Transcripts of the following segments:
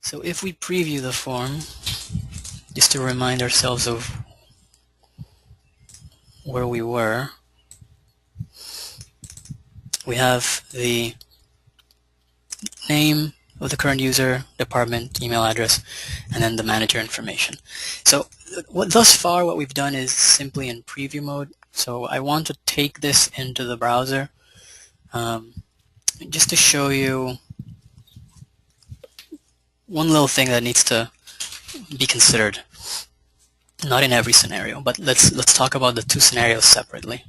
So if we preview the form, just to remind ourselves of where we were, we have the name of the current user, department, email address, and then the manager information. So thus far what we've done is simply in preview mode. So I want to take this into the browser just to show you one little thing that needs to be considered. Not in every scenario, but let's talk about the two scenarios separately.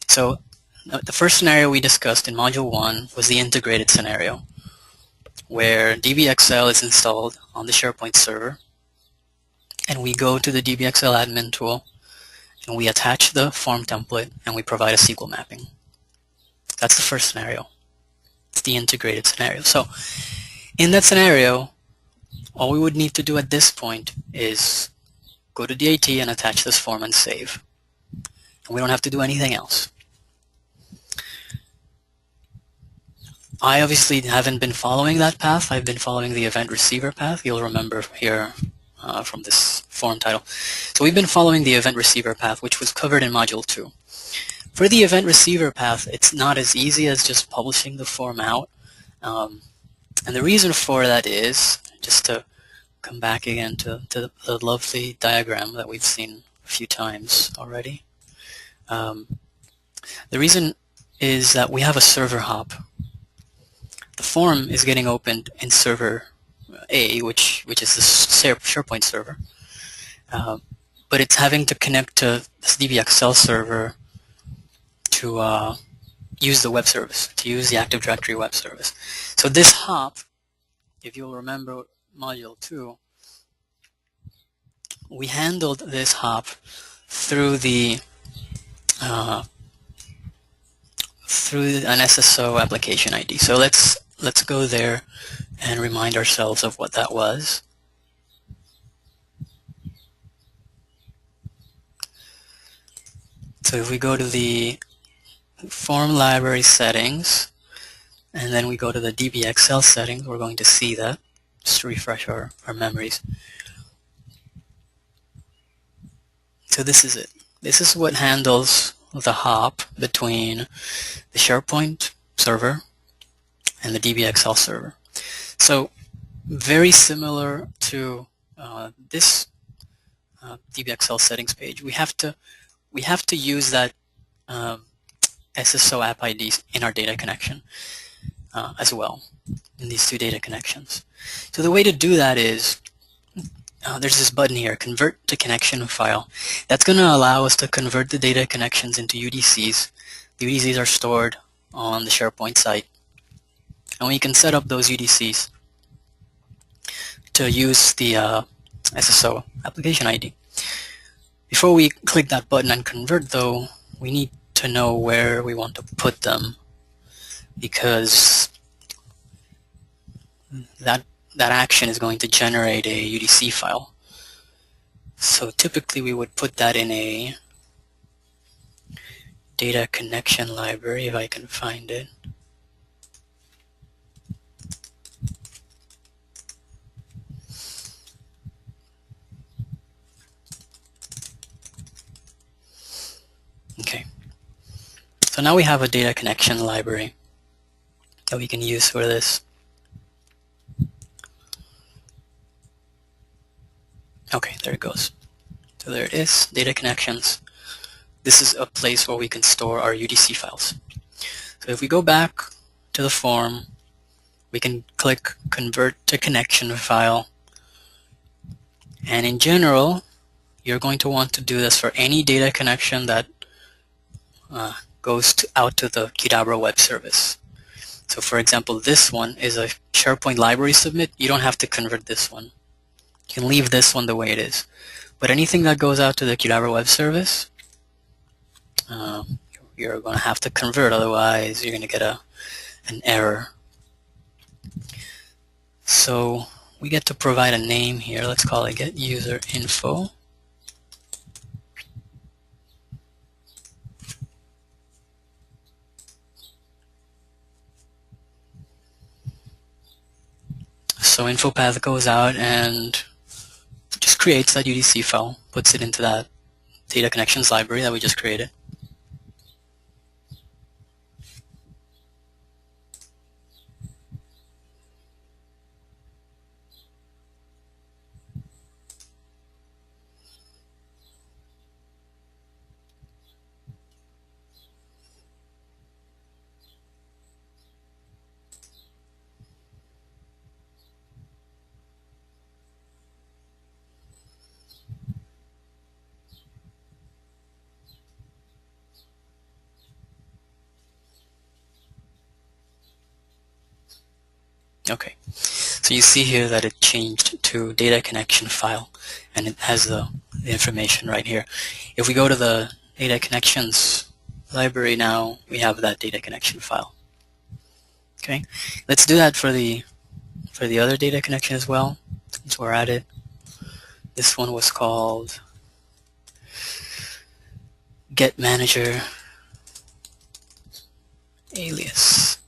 So the first scenario we discussed in Module 1 was the integrated scenario, where DBXL is installed on the SharePoint server, and we go to the DBXL admin tool, and we attach the form template, and we provide a SQL mapping. That's the first scenario. It's the integrated scenario. So in that scenario, all we would need to do at this point is go to DAT and attach this form and save. And we don't have to do anything else. I obviously haven't been following that path. I've been following the event receiver path. You'll remember here from this form title. So we've been following the event receiver path, which was covered in Module 2. For the event receiver path, it's not as easy as just publishing the form out. And the reason for that is, just to come back again to the lovely diagram that we've seen a few times already. The reason is that we have a server hop. The form is getting opened in server A, which is the SharePoint server, but it's having to connect to this DBXL server to use the web service, to use the Active Directory web service. So this hop, if you'll remember Module 2, we handled this hop through the through an SSO application ID. So let's go there and remind ourselves of what that was. So if we go to the form library settings, and then we go to the DBXL settings, we're going to see that, just to refresh our memories. So this is it. This is what handles the hop between the SharePoint server and the DBXL server. So very similar to this DBXL settings page, we have to use that SSO app IDs in our data connection as well, in these two data connections. So the way to do that is there's this button here, Convert to Connection File. That's going to allow us to convert the data connections into UDCs. The UDCs are stored on the SharePoint site, and we can set up those UDCs to use the SSO application ID. Before we click that button and convert, though, we need to know where we want to put them, because that action is going to generate a UDC file. So typically we would put that in a data connection library, if I can find it. Okay. So now we have a data connection library that we can use for this. Okay, there it goes. So there it is, data connections. This is a place where we can store our UDC files. So if we go back to the form, we can click Convert to Connection File. And in general, you're going to want to do this for any data connection that goes out to the Qdabra web service. So for example, this one is a SharePoint library submit. You don't have to convert this one. You can leave this one the way it is. But anything that goes out to the Qdabra web service, you're going to have to convert, otherwise you're going to get an error. So we get to provide a name here. Let's call it get user info. So info path goes out and just creates that UDC file, puts it into that data connections library that we just created. Okay, so you see here that it changed to data connection file, and it has the information right here. If we go to the data connections library now, we have that data connection file. Okay, let's do that for the other data connection as well, since we're at it. This one was called Get Manager Alias.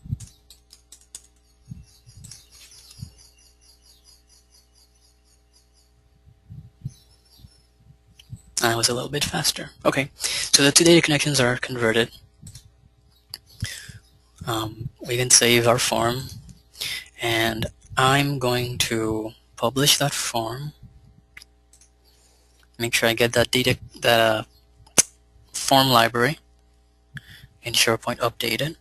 That was a little bit faster. Okay, so the two data connections are converted. We can save our form, and I'm going to publish that form. Make sure I get that form library in SharePoint updated.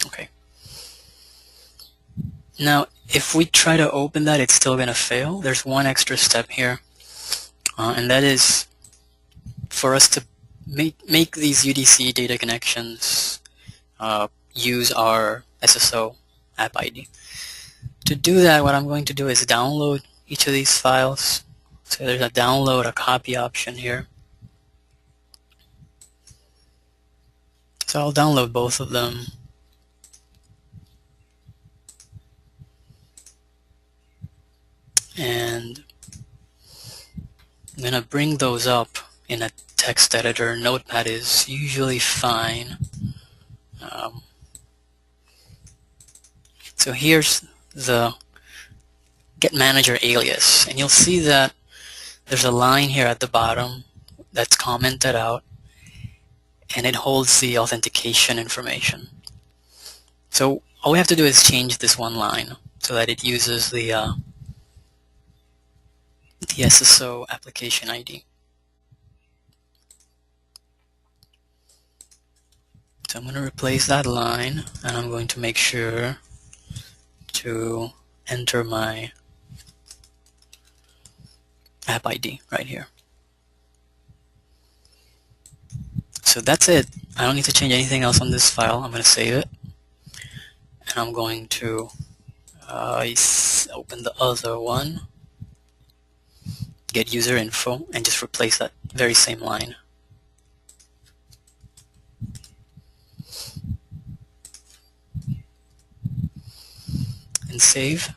Okay. Now, if we try to open that, it's still going to fail. There's one extra step here, and that is for us to make these UDC data connections use our SSO app ID. To do that, what I'm going to do is download each of these files. So there's a download, a copy option here. So I'll download both of them. And I'm going to bring those up in a text editor. Notepad is usually fine. So here's the Get Manager Alias, and you'll see that there's a line here at the bottom that's commented out, and it holds the authentication information. So all we have to do is change this one line so that it uses the SSO application ID. So I'm going to replace that line, and I'm going to make sure to enter my app ID right here. So that's it. I don't need to change anything else on this file. I'm going to save it, and I'm going to open the other one, get user info, and just replace that very same line. And save.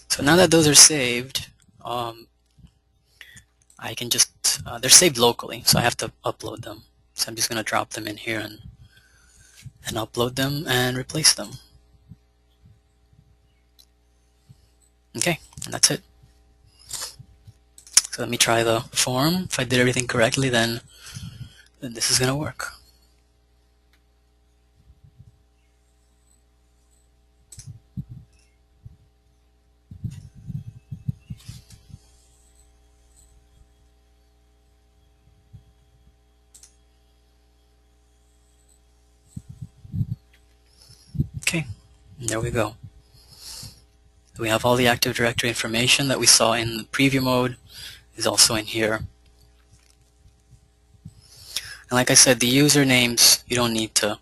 So now that those are saved, I can just, they're saved locally, so I have to upload them. So I'm just going to drop them in here and upload them and replace them. Okay, and that's it. So let me try the form. If I did everything correctly, then this is going to work. Okay, there we go. We have all the Active Directory information that we saw in the preview mode is also in here. And like I said, the usernames, you don't need to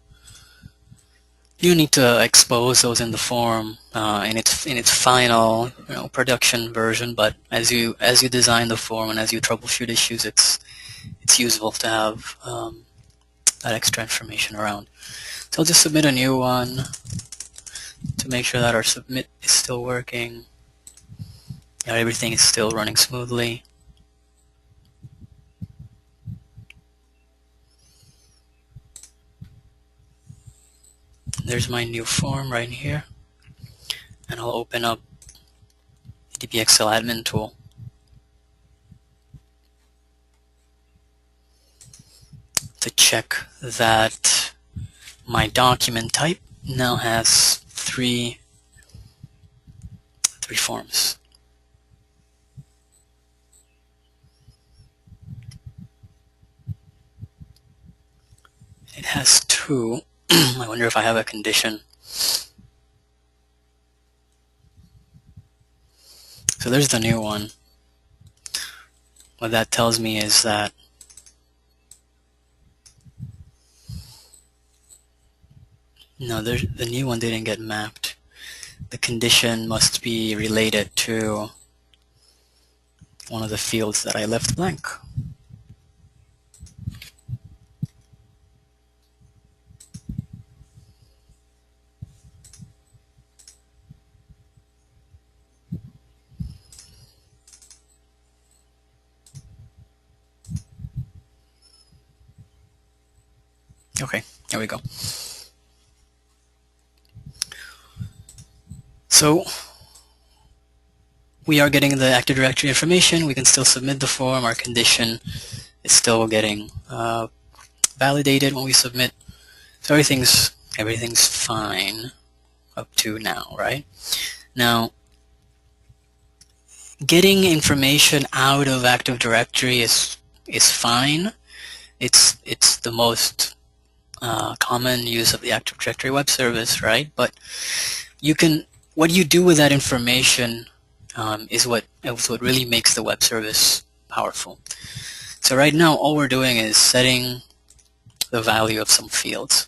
You need to expose those in the form in its final production version. But as you design the form and as you troubleshoot issues, it's useful to have that extra information around. So I'll just submit a new one to make sure that our submit is still working. Everything is still running smoothly. There's my new form right here, and I'll open up the DBXL admin tool. To check that my document type now has three forms. It has two. I wonder if I have a condition. So there's the new one. What that tells me is that no, the new one didn't get mapped. The condition must be related to one of the fields that I left blank. Okay, there we go. So we are getting the Active Directory information. We can still submit the form. Our condition is still getting validated when we submit. So everything's fine up to now, right? Now, getting information out of Active Directory is fine. It's the most common use of the Active Directory web service, right? But what you do with that information is what really makes the web service powerful. So right now, all we're doing is setting the value of some fields.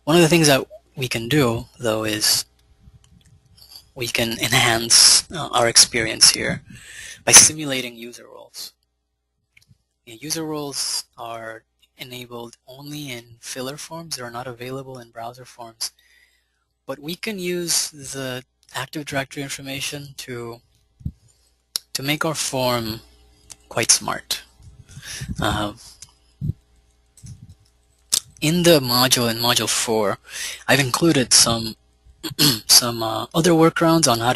One of the things that we can do, though, is we can enhance our experience here by simulating user roles. User roles are enabled only in filler forms. They're not available in browser forms. But we can use the Active Directory information to make our form quite smart. In the module, in Module 4, I've included some other workarounds on how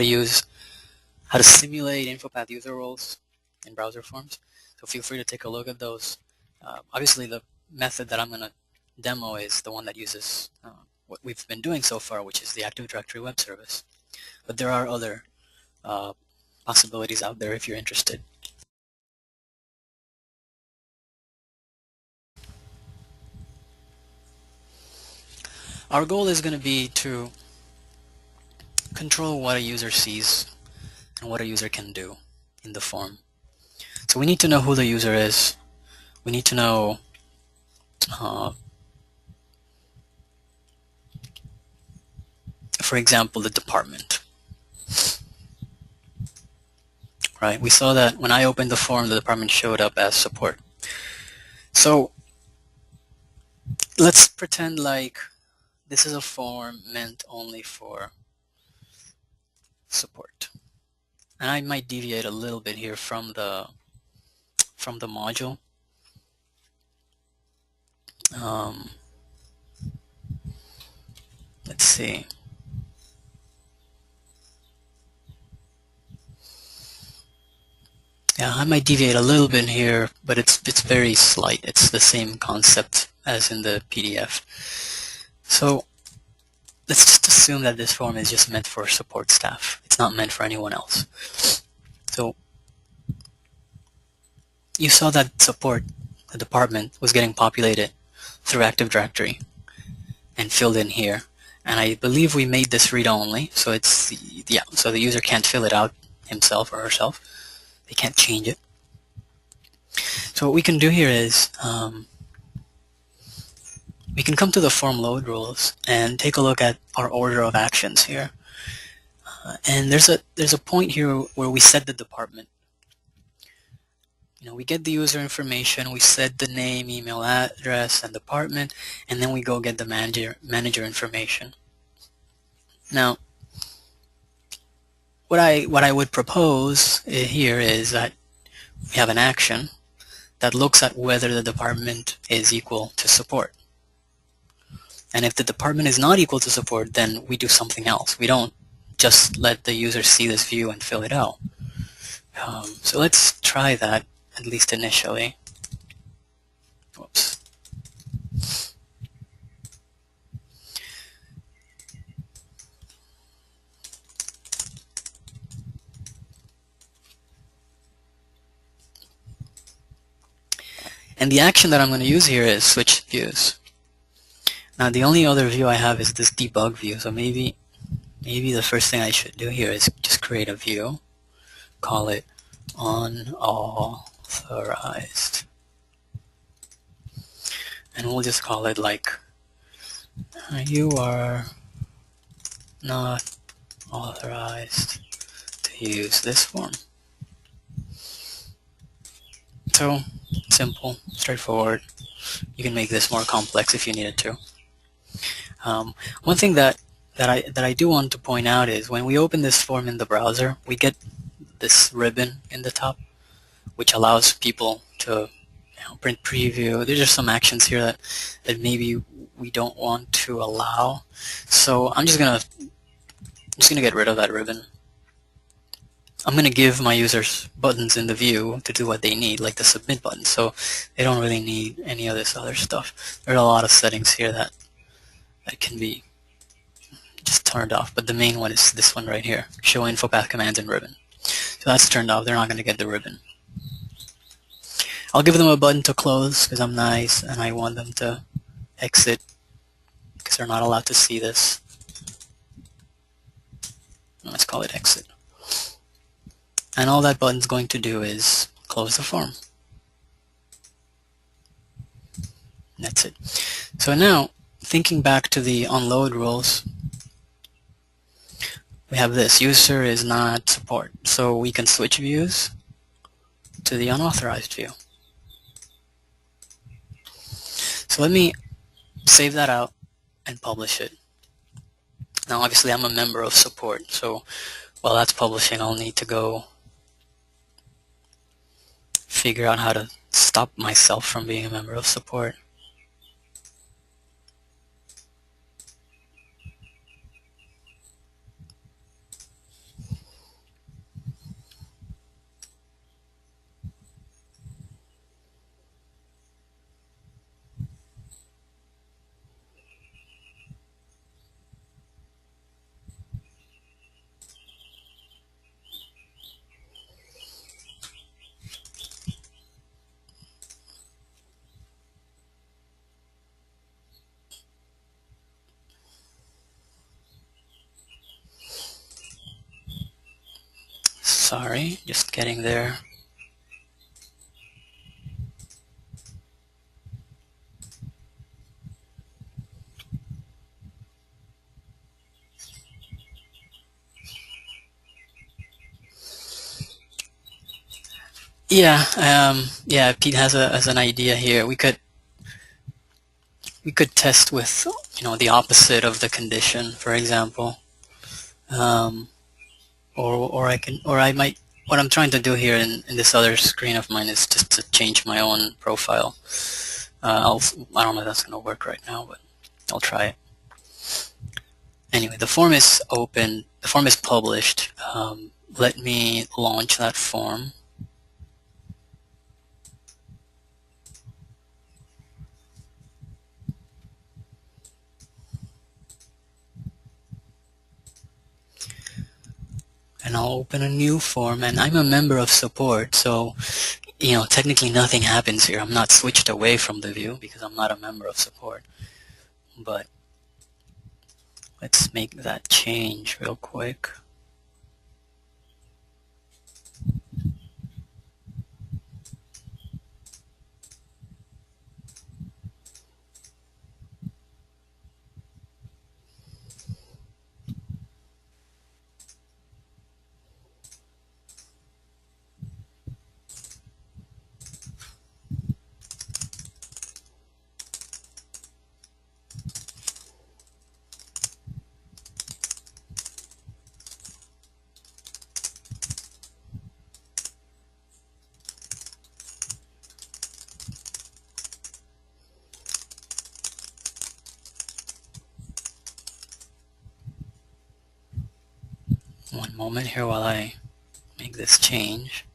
to simulate InfoPath user roles in browser forms. So feel free to take a look at those. Obviously, the method that I'm going to demo is the one that uses what we've been doing so far, which is the Active Directory web service. But there are other possibilities out there if you're interested. Our goal is going to be to control what a user sees and what a user can do in the form. So we need to know who the user is. We need to know for example, the department. Right? We saw that when I opened the form, the department showed up as support. So let's pretend like this is a form meant only for support. And I might deviate a little bit here from the module. Let's see. Yeah, I might deviate a little bit here, but it's very slight. It's the same concept as in the PDF. So let's just assume that this form is just meant for support staff. It's not meant for anyone else. So you saw that support, the department, was getting populated through Active Directory and filled in here. And I believe we made this read-only, so so the user can't fill it out himself or herself. They can't change it. So what we can do here is we can come to the form load rules and take a look at our order of actions here. And there's a point here where we set the department. We get the user information, we set the name, email address, and department, and then we go get the manager information. Now, what I would propose here is that we have an action that looks at whether the department is equal to support. And if the department is not equal to support, then we do something else. We don't just let the user see this view and fill it out. So let's try that, at least initially. Whoops. And the action that I'm going to use here is switch views. Now the only other view I have is this debug view, so maybe the first thing I should do here is just create a view, call it unauthorized, and we'll just call it like you are not authorized to use this form. So simple, straightforward. You can make this more complex if you needed to. One thing that I do want to point out is when we open this form in the browser, we get this ribbon in the top, which allows people to print preview. There's just some actions here that maybe we don't want to allow. So I'm just gonna get rid of that ribbon. I'm gonna give my users buttons in the view to do what they need, like the submit button. So they don't really need any of this other stuff. There are a lot of settings here that can be just turned off, but the main one is this one right here, show info path commands and ribbon. So that's turned off. They're not going to get the ribbon. I'll give them a button to close because I'm nice and I want them to exit because they're not allowed to see this. Let's call it exit. And all that button's going to do is close the form. That's it. So now, thinking back to the unload rules, we have this, user is not support. So we can switch views to the unauthorized view. So let me save that out and publish it. Now obviously I'm a member of support, so while that's publishing, I'll need to go figure out how to stop myself from being a member of support. Sorry, just getting there. Yeah, Pete has an idea here. We could test with the opposite of the condition, for example, or I might. What I'm trying to do here in this other screen of mine is just to change my own profile. I don't know if that's going to work right now, but I'll try it. Anyway, the form is open. The form is published. Let me launch that form. And I'll open a new form, and I'm a member of support, so technically nothing happens here. I'm not switched away from the view because I'm not a member of support. But let's make that change real quick. One moment here while I make this change.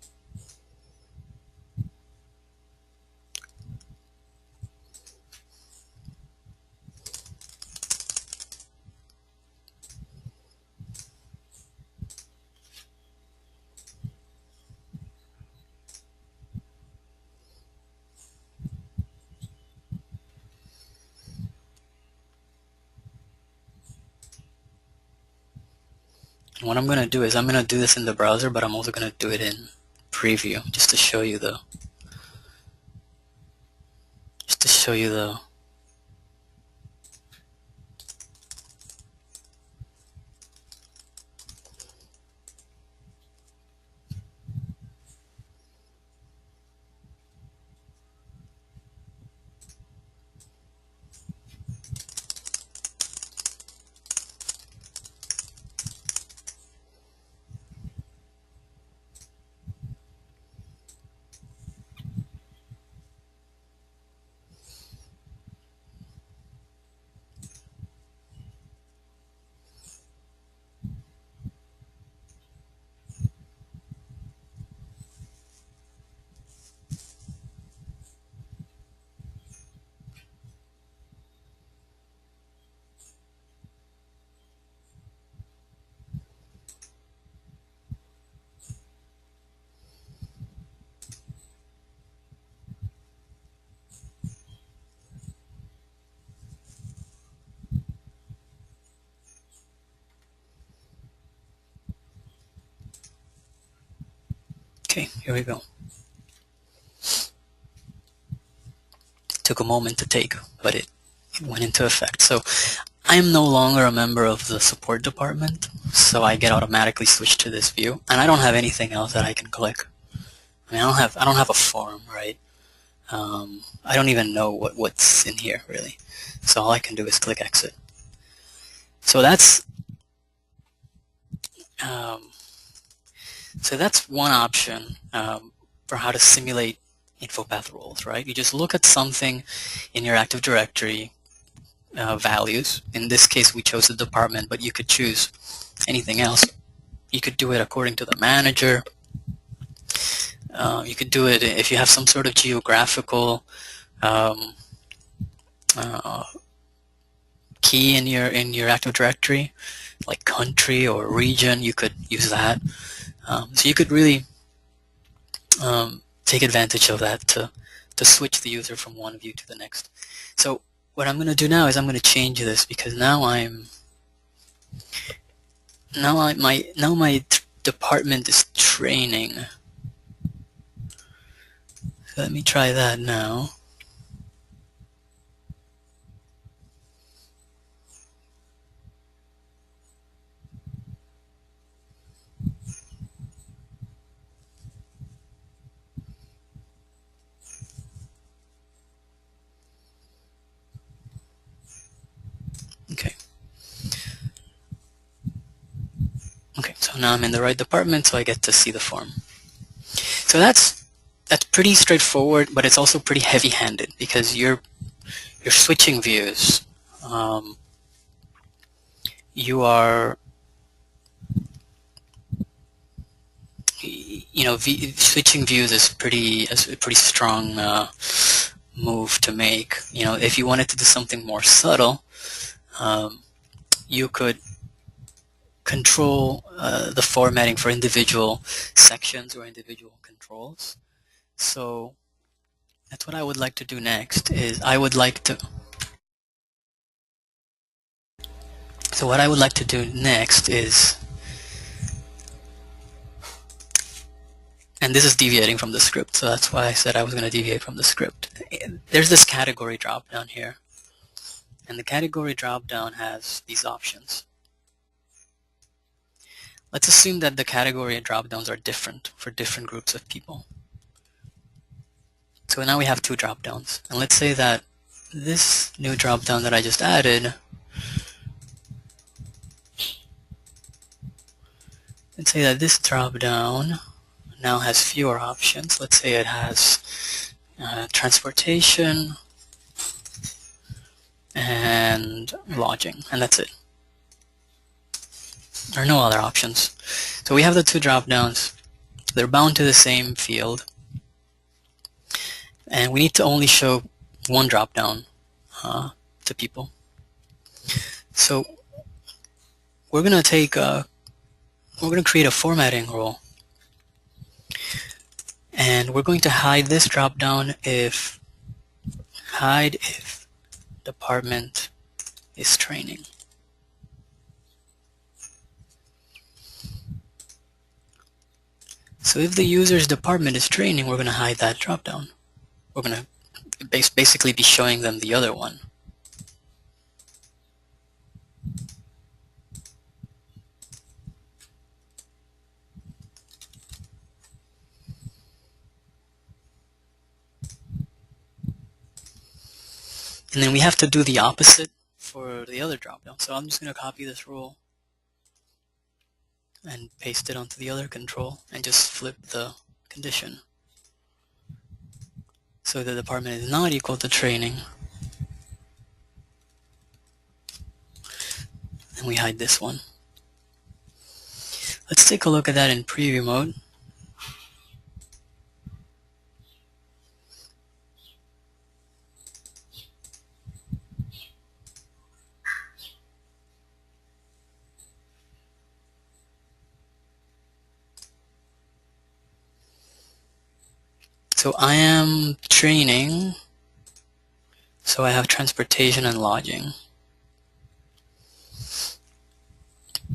What I'm going to do is I'm going to do this in the browser, but I'm also going to do it in preview just to show you the Okay, here we go. Took a moment to take, but it went into effect. So I am no longer a member of the support department, so I get automatically switched to this view, and I don't have anything else that I can click. I mean, I don't have a form, right? I don't even know what's in here really. So all I can do is click exit. So that's one option for how to simulate InfoPath roles, right? You just look at something in your Active Directory values. In this case, we chose the department, but you could choose anything else. You could do it according to the manager. You could do it if you have some sort of geographical key in your Active Directory, like country or region. You could use that. So you could really take advantage of that to switch the user from one view to the next. So what I'm going to do now is I'm going to change this, because now my department is training. So let me try that now. Okay. Okay, so now I'm in the right department, so I get to see the form. So that's pretty straightforward, but it's also pretty heavy-handed, because you're switching views. You are, switching views is a pretty strong move to make. If you wanted to do something more subtle, you could control the formatting for individual sections or individual controls. So that's what I would like to do next. So what I would like to do next is, and this is deviating from the script, so that's why I said I was going to deviate from the script. There's this category drop down here, and the category drop down has these options. Let's assume that the category drop downs are different for different groups of people. So now we have two drop downs, and let's say that this new drop down that I just added, let's say that this drop down now has fewer options. Let's say it has transportation and lodging, and that's it. There are no other options. So we have the two drop-downs. They're bound to the same field. And we need to only show one drop-down to people. So we're going to create a formatting rule. And we're going to hide this drop-down if department is training. So if the user's department is training, we're going to hide that drop-down. We're going to basically be showing them the other one. And then we have to do the opposite for the other drop-down. So I'm just going to copy this rule and paste it onto the other control and just flip the condition. So the department is not equal to training. And we hide this one. Let's take a look at that in preview mode. So I am training, so I have transportation and lodging.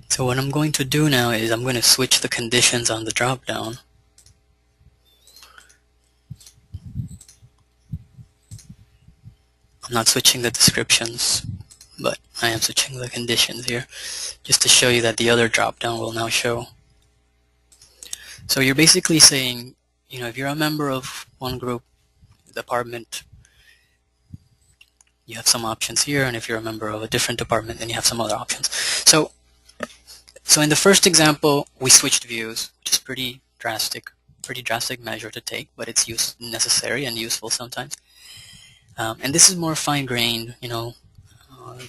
So what I'm going to do now is I'm going to switch the conditions on the drop-down. I'm not switching the descriptions, but I am switching the conditions here, just to show you that the other drop-down will now show. So you're basically saying, you know, if you're a member of one group, department, you have some options here, and if you're a member of a different department, then you have some other options. So in the first example, we switched views, which is pretty drastic measure to take, but it's necessary and useful sometimes. And this is more fine-grained, you know.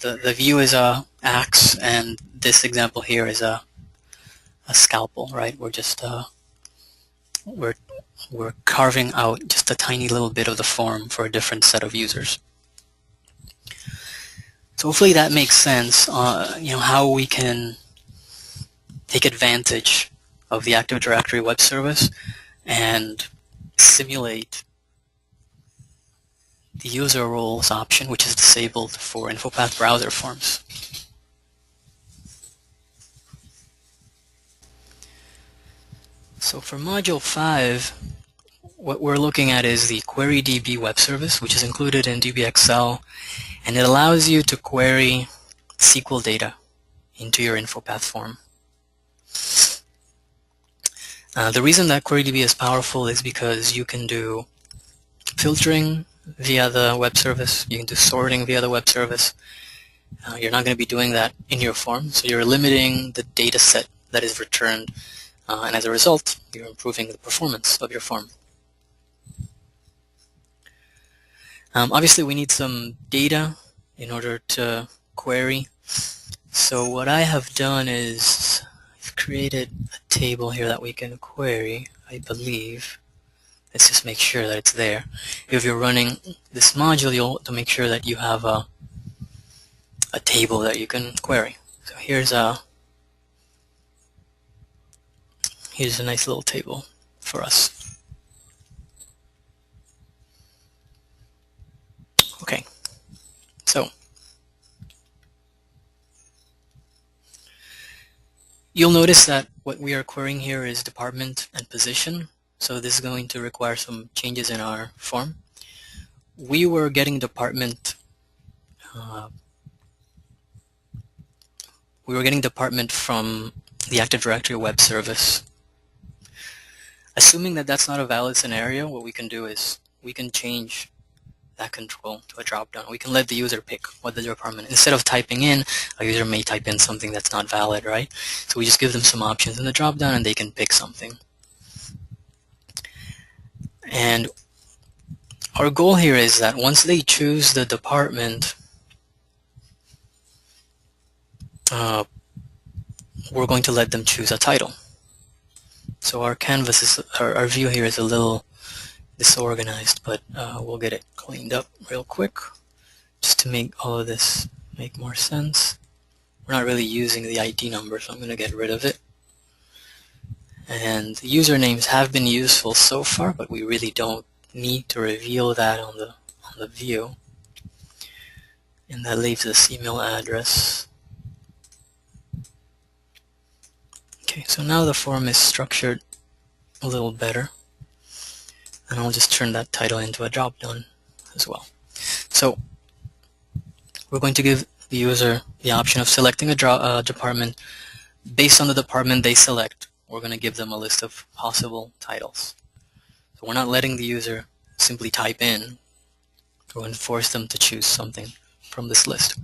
The view is a axe, and this example here is a scalpel, right? We're just we're carving out just a tiny little bit of the form for a different set of users. So hopefully that makes sense. You know, how we can take advantage of the Active Directory web service and simulate the user roles option, which is disabled for InfoPath browser forms. So for Module 5, what we're looking at is the QueryDB web service, which is included in DBXL, and it allows you to query SQL data into your InfoPath form. The reason that QueryDB is powerful is because you can do filtering via the web service, you can do sorting via the web service. You're not going to be doing that in your form, so you're limiting the data set that is returned, and as a result, you're improving the performance of your form. Obviously, we need some data in order to query. So what I have done is I've created a table here that we can query, I believe. Let's just make sure that it's there. If you're running this module, you'll want to make sure that you have a table that you can query. So here's a nice little table for us. Okay, so you'll notice that what we are querying here is department and position. So this is going to require some changes in our form. We were getting department from the Active Directory web service. Assuming that that's not a valid scenario, what we can do is we can change that control to a drop-down. We can let the user pick what the department. Instead of typing in, a user may type in something that's not valid, right? So we just give them some options in the drop-down and they can pick something. And our goal here is that once they choose the department, we're going to let them choose a title. So our canvas is, our view here is a little disorganized, but we'll get it cleaned up real quick just to make all of this make more sense. We're not really using the ID number, so I'm going to get rid of it. And the usernames have been useful so far, but we really don't need to reveal that on the view. And that leaves us email address. Okay, so now the form is structured a little better. And I'll just turn that title into a drop-down as well. So we're going to give the user the option of selecting a department. Based on the department they select, we're going to give them a list of possible titles. So we're not letting the user simply type in. We're going to force them to choose something from this list.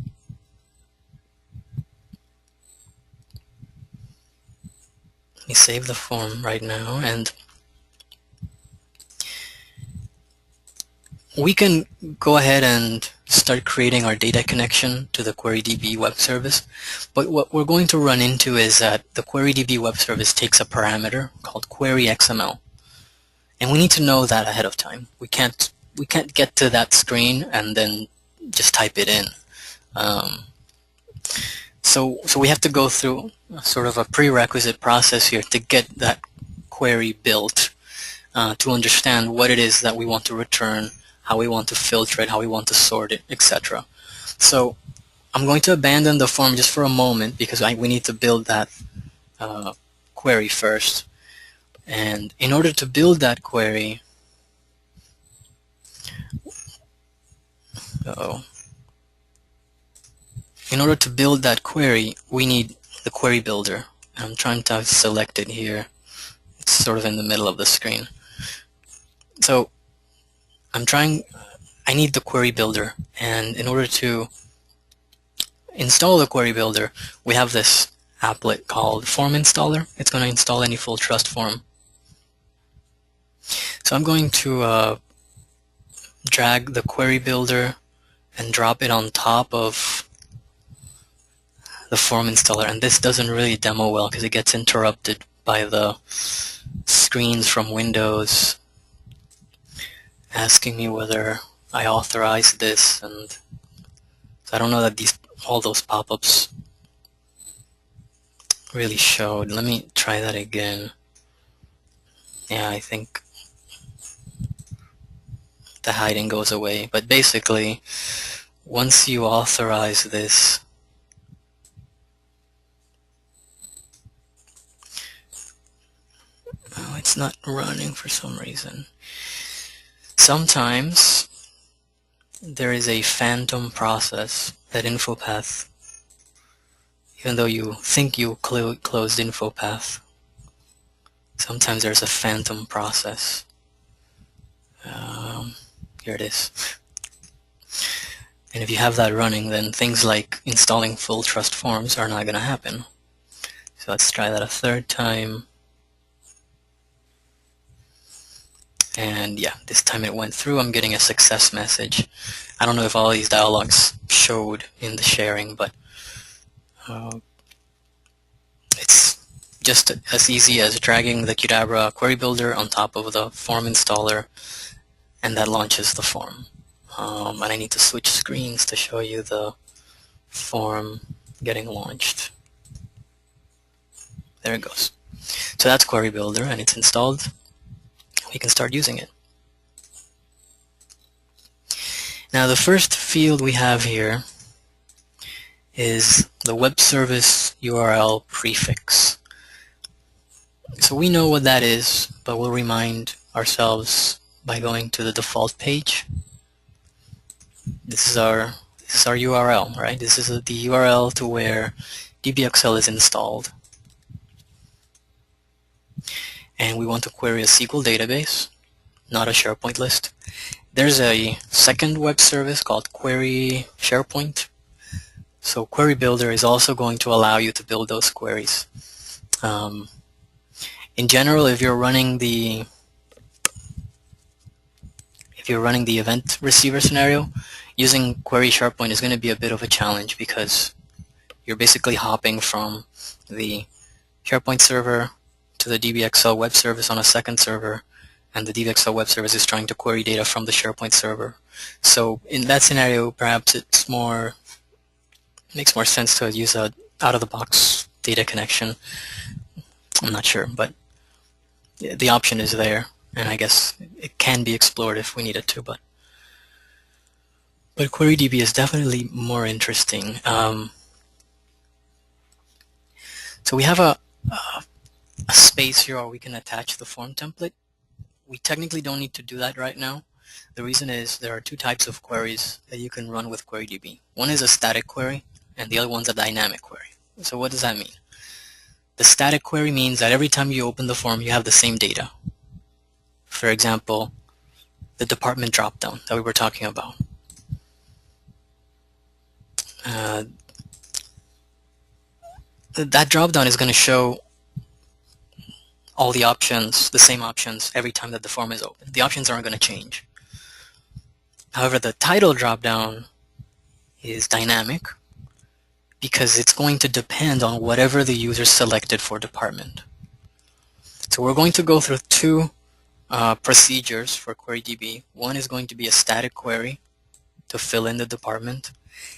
Let me save the form right now, and we can go ahead and start creating our data connection to the QueryDB web service. But what we're going to run into is that the QueryDB web service takes a parameter called query.xml. And we need to know that ahead of time. We can't get to that screen and then just type it in. So we have to go through sort of a prerequisite process here to get that query built, to understand what it is that we want to return, how we want to filter it, how we want to sort it, etc. So I'm going to abandon the form just for a moment because we need to build that query first. And in order to build that query, we need the query builder. I'm trying to select it here. It's sort of in the middle of the screen. So I need the query builder, and in order to install the query builder, we have this applet called form installer. It's going to install any full trust form. So I'm going to drag the query builder and drop it on top of the form installer, and this doesn't really demo well because it gets interrupted by the screens from Windows asking me whether I authorize this, and so I don't know that all those pop-ups really showed. Let me try that again. Yeah, I think the hiding goes away, but basically once you authorize this, it's not running for some reason. Sometimes there is a phantom process that InfoPath, even though you think you closed InfoPath, sometimes there's a phantom process. Here it is. And if you have that running, then things like installing full trust forms are not going to happen. So let's try that a third time. And yeah, this time it went through. I'm getting a success message. I don't know if all these dialogues showed in the sharing, but it's just as easy as dragging the Qdabra query builder on top of the form installer, and that launches the form. And I need to switch screens to show you the form getting launched. There it goes. So that's query builder, and it's installed. We can start using it. Now the first field we have here is the web service URL prefix. So we know what that is, but we'll remind ourselves by going to the default page. This is our URL, right? This is the URL to where DBXL is installed. And we want to query a SQL database, not a SharePoint list. There's a second web service called Query SharePoint. So Query Builder is also going to allow you to build those queries. In general, if you're running the event receiver scenario, using Query SharePoint is going to be a bit of a challenge because you're basically hopping from the SharePoint server to the DBXL web service on a second server, and the DBXL web service is trying to query data from the SharePoint server. So in that scenario, perhaps makes more sense to use a out-of-the-box data connection. I'm not sure, but the option is there, and I guess it can be explored if we needed to. But QueryDB is definitely more interesting. So we have a space here where we can attach the form template. We technically don't need to do that right now. The reason is there are two types of queries that you can run with QueryDB. One is a static query, and the other one's a dynamic query. So what does that mean? The static query means that every time you open the form, you have the same data. For example, the department dropdown that we were talking about. That dropdown is going to show all the options, the same options, every time that the form is open. The options aren't going to change. However, the title dropdown is dynamic because it's going to depend on whatever the user selected for department. So we're going to go through two procedures for QueryDB. One is going to be a static query to fill in the department,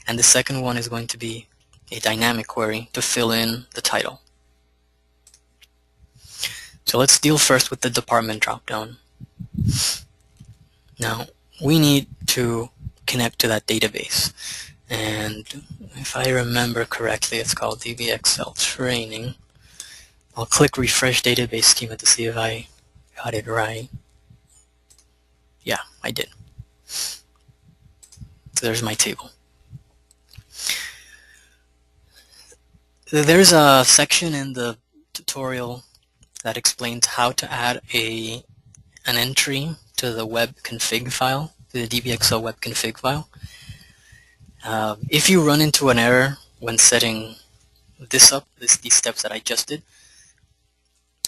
and the second one is going to be a dynamic query to fill in the title. So let's deal first with the department dropdown. Now, we need to connect to that database. And if I remember correctly, it's called DBXL training. I'll click refresh database schema to see if I got it right. Yeah, I did. So there's my table. There's a section in the tutorial that explains how to add an entry to the web config file, to the DBXL web config file. If you run into an error when setting this up, these steps that I just did,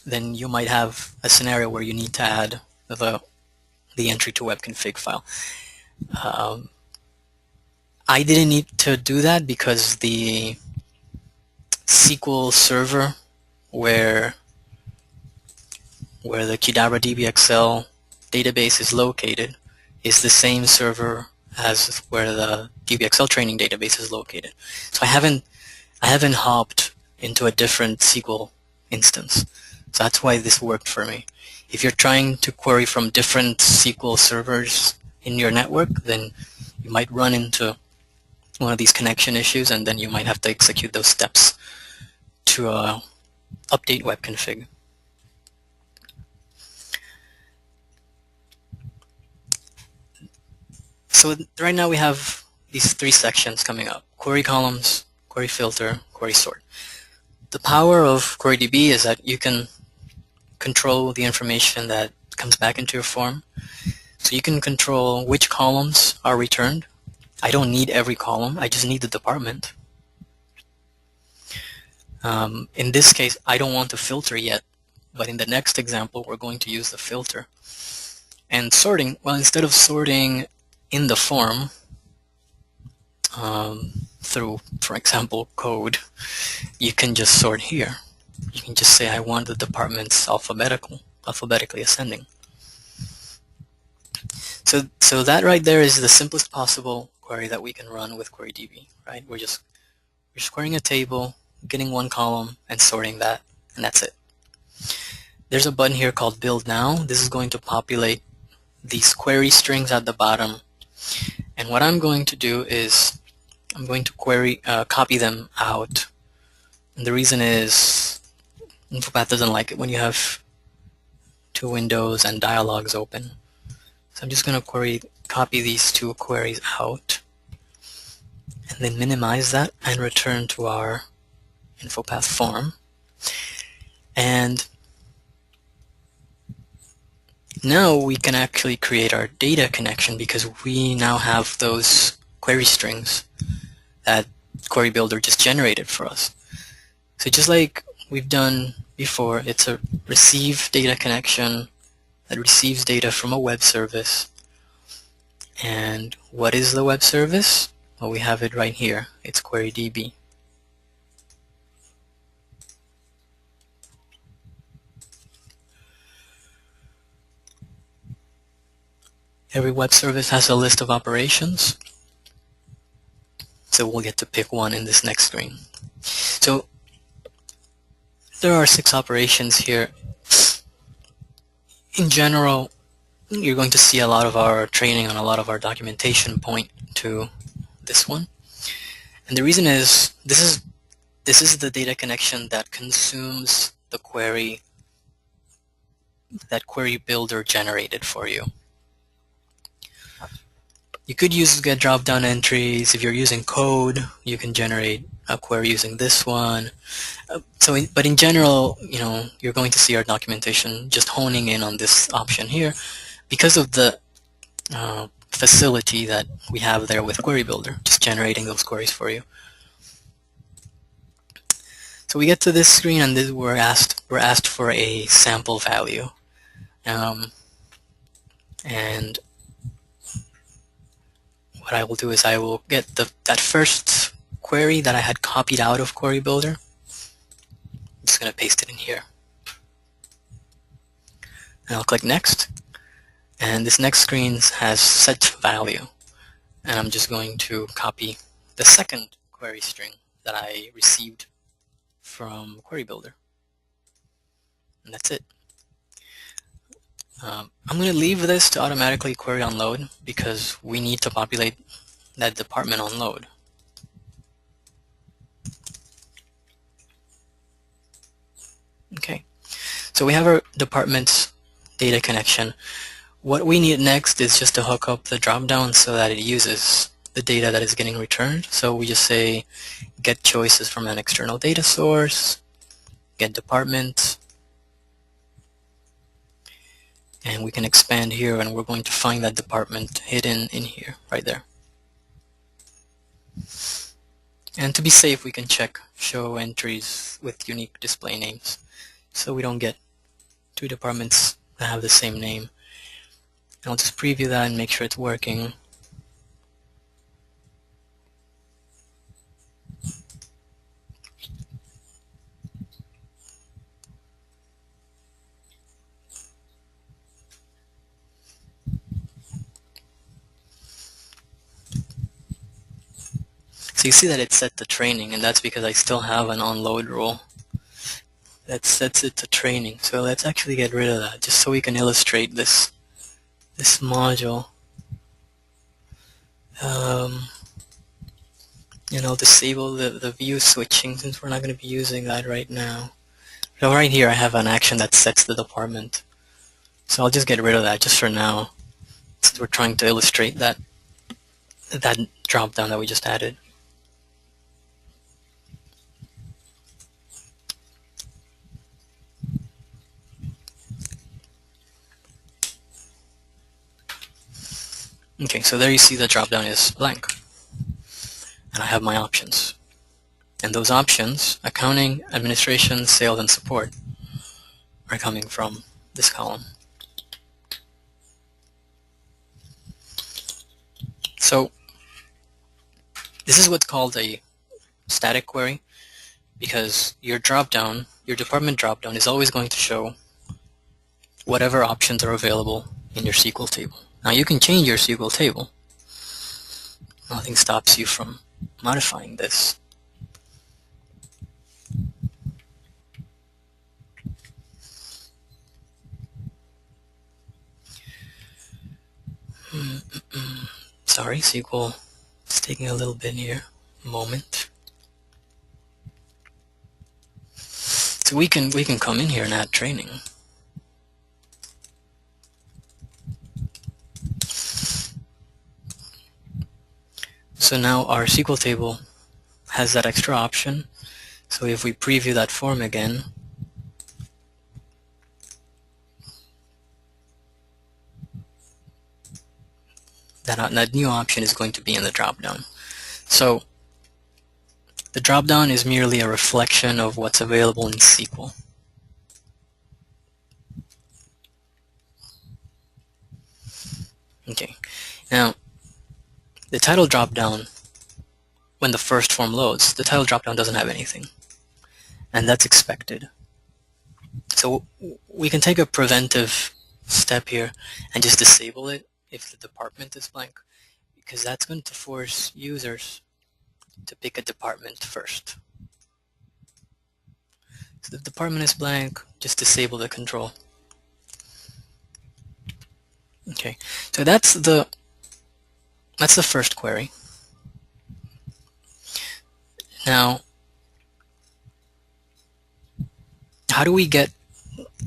then you might have a scenario where you need to add the entry to web config file. I didn't need to do that because the SQL server where the Qdabra DBXL database is located is the same server as where the DBXL training database is located. So I haven't hopped into a different SQL instance. So that's why this worked for me. If you're trying to query from different SQL servers in your network, then you might run into one of these connection issues, and then you might have to execute those steps to update web config. So right now we have these three sections coming up: query columns, query filter, query sort. The power of QueryDB is that you can control the information that comes back into your form. So you can control which columns are returned. I don't need every column, I just need the department. In this case, I don't want to filter yet, but in the next example, we're going to use the filter. And sorting, well, instead of sorting in the form through, for example, code, you can just sort here. You can just say, I want the departments alphabetically ascending. So that right there is the simplest possible query that we can run with QueryDB, right? We're just querying a table, getting one column, and sorting that, and that's it. There's a button here called Build Now. This is going to populate these query strings at the bottom. And what I'm going to do is I'm going to copy them out. And the reason is InfoPath doesn't like it when you have two windows and dialogues open. So I'm just going to copy these two queries out, and then minimize that and return to our InfoPath form. And now we can actually create our data connection because we now have those query strings that Query Builder just generated for us. So just like we've done before, it's a receive data connection that receives data from a web service. And what is the web service? Well, we have it right here. It's QueryDB. Every web service has a list of operations, so we'll get to pick one in this next screen. So there are 6 operations here. In general, you're going to see a lot of our training and a lot of our documentation point to this one. And the reason is this is the data connection that consumes the query that query builder generated for you. You could use get drop-down entries. If you're using code, you can generate a query using this one. But in general, you're going to see our documentation just honing in on this option here because of the facility that we have there with Query Builder, just generating those queries for you. So we get to this screen, and we're asked for a sample value, and what I will do is I will get that first query that I had copied out of Query Builder. I'm just going to paste it in here. And I'll click Next. And this next screen has set value. And I'm just going to copy the second query string that I received from Query Builder. And that's it. I'm going to leave this to automatically query on load because we need to populate that department on load. Okay, so we have our department's data connection. What we need next is just to hook up the dropdown so that it uses the data that is getting returned. So we just say get choices from an external data source, get department, and we can expand here, and we're going to find that department hidden in here, right there. And to be safe, we can check show entries with unique display names, so we don't get 2 departments that have the same name. And I'll just preview that and make sure it's working. So you see that it's set to training, and that's because I still have an onload rule that sets it to training. So let's actually get rid of that, just so we can illustrate this module. And I'll disable the view switching since we're not going to be using that right now. So right here I have an action that sets the department. So I'll just get rid of that just for now, since we're trying to illustrate that drop down that we just added. Okay, so there you see the drop-down is blank. And I have my options. And those options, accounting, administration, sales, and support, are coming from this column. So this is what's called a static query, because your drop-down, your department drop-down, is always going to show whatever options are available in your SQL table. Now you can change your SQL table. Nothing stops you from modifying this. Sorry, SQL is taking a little bit here. A moment. So we can come in here and add training. So now our SQL table has that extra option. So if we preview that form again, that new option is going to be in the drop-down. So the drop-down is merely a reflection of what's available in SQL. Okay, now the title drop-down, when the first form loads, the title drop-down doesn't have anything, and that's expected. So we can take a preventive step here and just disable it if the department is blank, because that's going to force users to pick a department first. So if the department is blank, just disable the control. Okay, so that's the first query. Now, how do we get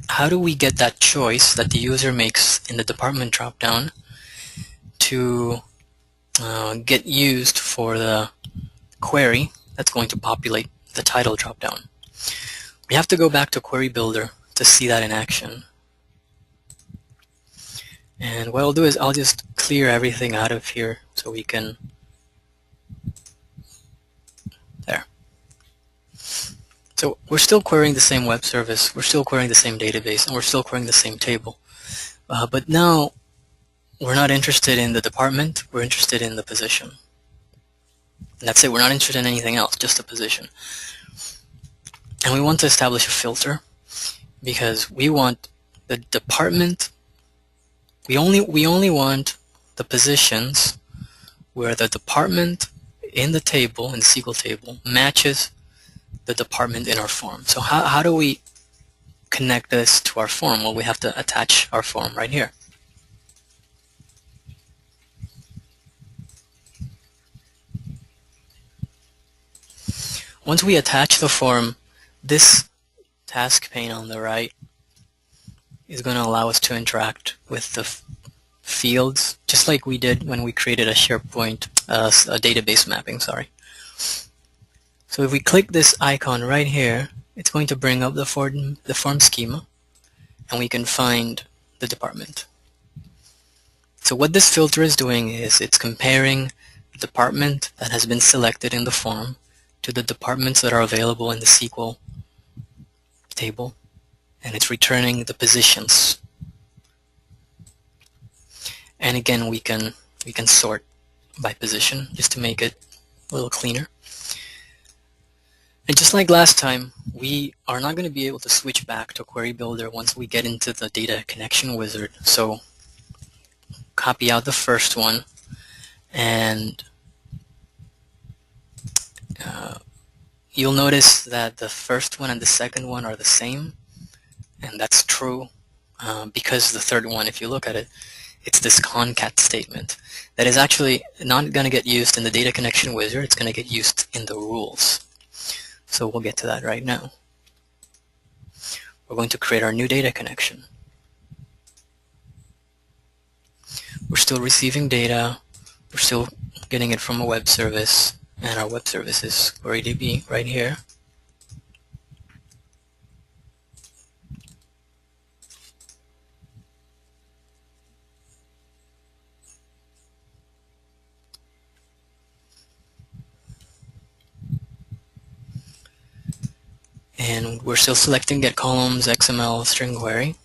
that choice that the user makes in the department dropdown to get used for the query that's going to populate the title dropdown? We have to go back to Query Builder to see that in action. And what I'll do is I'll just clear everything out of here so we can, there. So we're still querying the same web service, we're still querying the same database, and we're still querying the same table. But now we're not interested in the department, we're interested in the position. And that's it, we're not interested in anything else, just the position. And we want to establish a filter because we want the department, we only want the positions where the department in the table, in the SQL table, matches the department in our form. So how do we connect this to our form? Well, we have to attach our form right here. Once we attach the form, this task pane on the right is going to allow us to interact with the fields, just like we did when we created a SharePoint, a database mapping, sorry. So if we click this icon right here, it's going to bring up the form schema, and we can find the department. So what this filter is doing is it's comparing the department that has been selected in the form to the departments that are available in the SQL table, and it's returning the positions. And again, we can sort by position just to make it a little cleaner. And just like last time, we are not going to be able to switch back to Query Builder once we get into the data connection wizard. So copy out the first one, and you'll notice that the first one and the second one are the same, and that's true because the third one, if you look at it, it's this concat statement that is actually not going to get used in the data connection wizard, it's going to get used in the rules. So we'll get to that right now. We're going to create our new data connection. We're still receiving data, we're still getting it from a web service, and our web service is QueryDB right here. And we're still selecting get columns, XML, string query.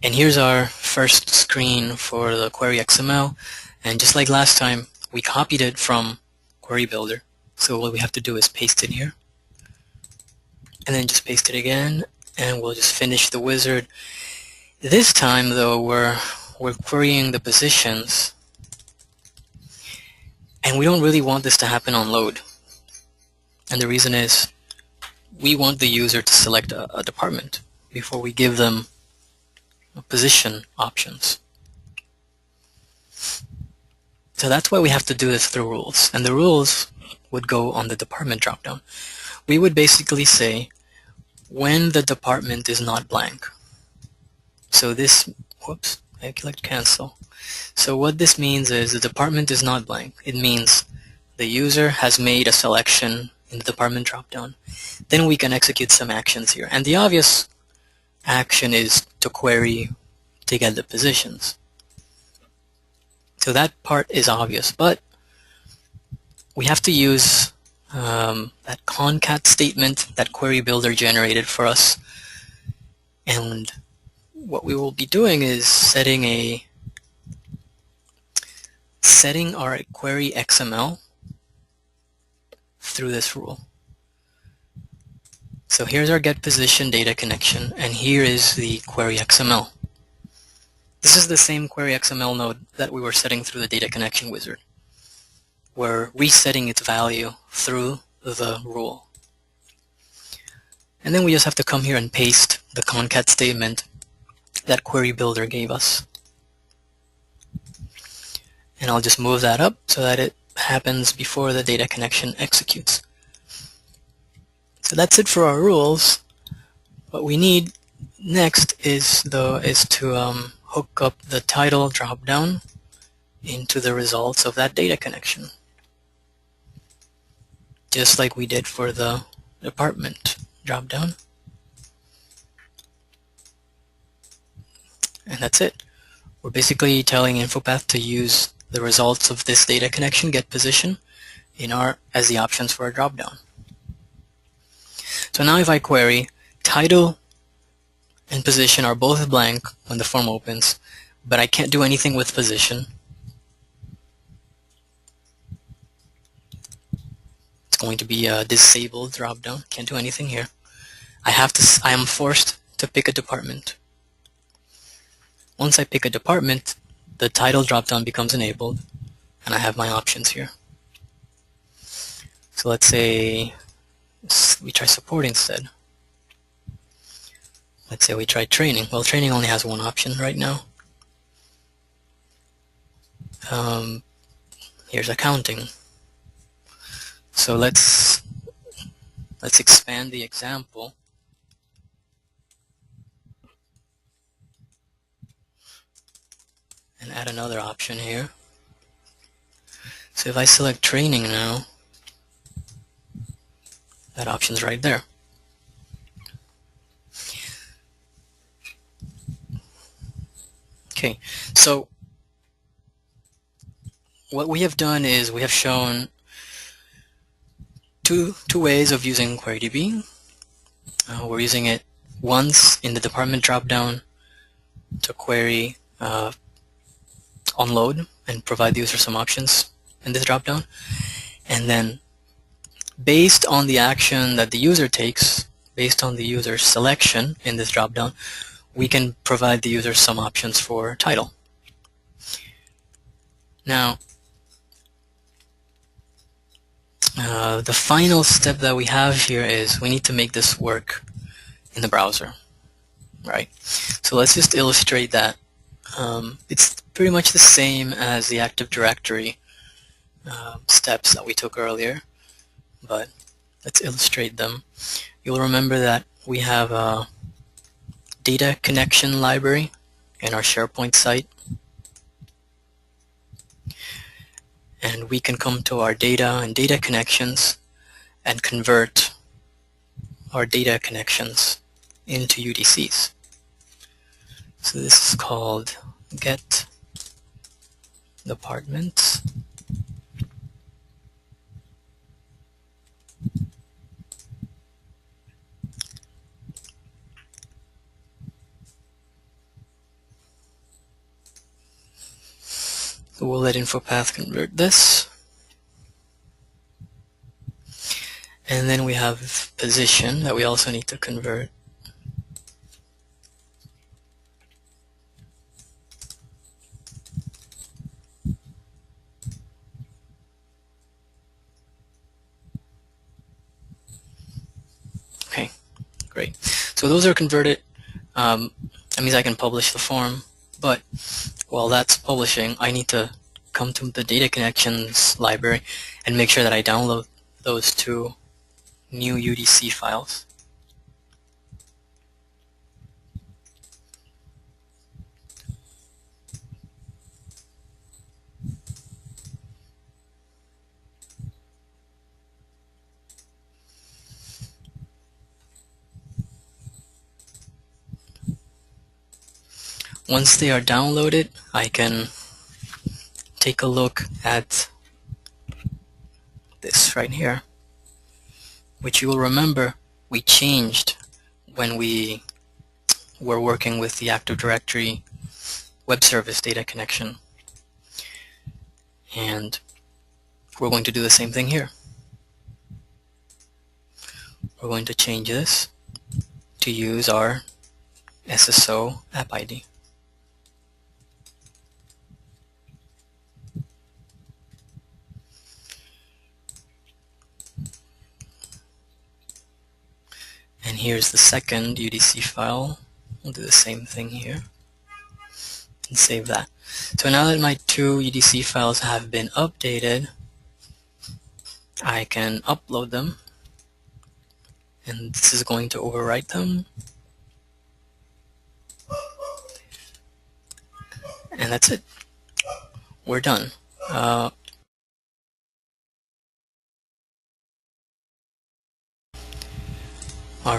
And here's our first screen for the query XML. And just like last time, we copied it from Query Builder. So what we have to do is paste it here. And then just paste it again, and we'll just finish the wizard. This time, though, we're querying the positions, and we don't really want this to happen on load. And the reason is, we want the user to select a department before we give them position options. So that's why we have to do this through rules. And the rules would go on the department dropdown. We would basically say when the department is not blank. So this, whoops, I clicked cancel. So what this means is the department is not blank. It means the user has made a selection in the department dropdown. Then we can execute some actions here. And the obvious action is to query to get the positions. So that part is obvious, but we have to use that concat statement that Query Builder generated for us. And what we will be doing is setting our query XML through this rule. So here's our get position data connection, and here is the query XML. This is the same query XML node that we were setting through the data connection wizard. We're resetting its value through the rule. And then we just have to come here and paste the concat statement that query builder gave us. And I'll just move that up so that it happens before the data connection executes. So that's it for our rules. What we need next is to hook up the title dropdown into the results of that data connection, just like we did for the department dropdown. And that's it. We're basically telling InfoPath to use the results of this data connection get position as the options for a dropdown. So now if I query, title and position are both blank when the form opens, but I can't do anything with position. It's going to be a disabled dropdown. Can't do anything here. I am forced to pick a department. Once I pick a department, the title dropdown becomes enabled, and I have my options here. So let's say we try support instead. Let's say we try training. Well, training only has one option right now. Here's accounting. So let's expand the example. And add another option here. So if I select training now, that option's right there. Okay, so what we have done is we have shown two ways of using QueryDB. We're using it once in the department dropdown to query onload and provide the user some options in this dropdown, and then based on the action that the user takes, based on the user's selection in this dropdown, we can provide the user some options for title. Now, the final step that we have here is we need to make this work in the browser, right? So let's just illustrate that. It's pretty much the same as the Active Directory steps that we took earlier, but let's illustrate them. You'll remember that we have a data connection library in our SharePoint site, and we can come to our data and data connections and convert our data connections into UDCs. So this is called get departments. So we'll let InfoPath convert this. And then we have position that we also need to convert. Okay, great. So those are converted. That means I can publish the form, but while that's publishing, I need to come to the data connections library and make sure that I download those two new UDC files. Once they are downloaded, I can take a look at this right here, which you will remember we changed when we were working with the Active Directory web service data connection. And we're going to do the same thing here. We're going to change this to use our SSO app ID. here's the second UDC file. We'll do the same thing here and save that. So now that my two UDC files have been updated, I can upload them, and this is going to overwrite them. And that's it. We're done. Our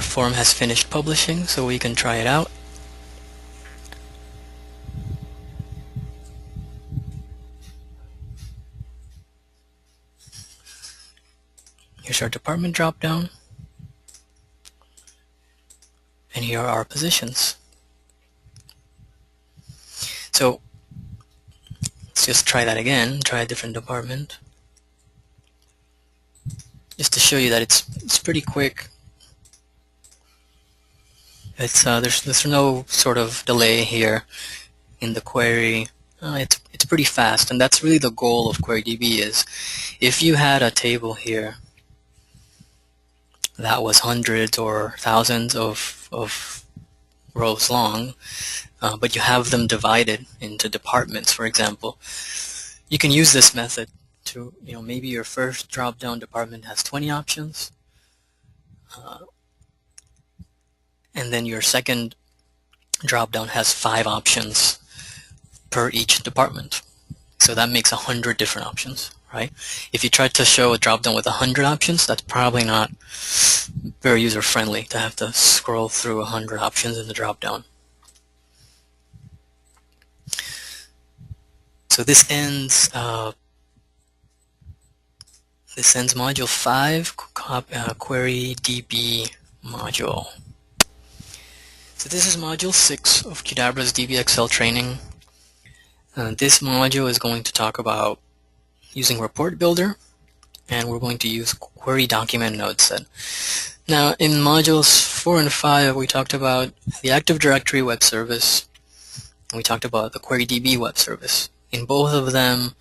form has finished publishing, so we can try it out. Here's our department dropdown, and here are our positions. So let's just try that again. Try a different department, just to show you that it's pretty quick. It's there's no sort of delay here in the query. It's pretty fast, and that's really the goal of QueryDB. Is if you had a table here that was hundreds or thousands of rows long, but you have them divided into departments, for example, you can use this method to, maybe your first drop-down department has 20 options, and then your second drop-down has 5 options per each department. So that makes 100 different options, right? If you try to show a drop-down with 100 options, that's probably not very user-friendly to have to scroll through 100 options in the drop-down. So this ends module 5, QueryDB module. So this is module 6 of Qdabra's DBXL training. This module is going to talk about using Report Builder, and we're going to use Query Document Node Set. Now, in modules 4 and 5, we talked about the Active Directory web service, and we talked about the QueryDB web service. In both of them,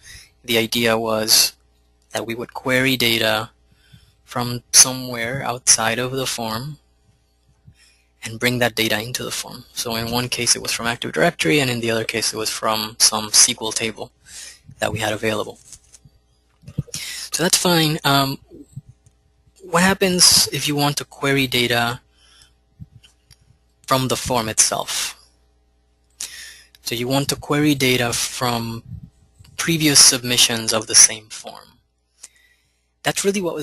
the idea was that we would query data from somewhere outside of the form and bring that data into the form. So in one case it was from Active Directory, and in the other case it was from some SQL table that we had available. So that's fine. What happens if you want to query data from the form itself? So you want to query data from previous submissions of the same form. That's really what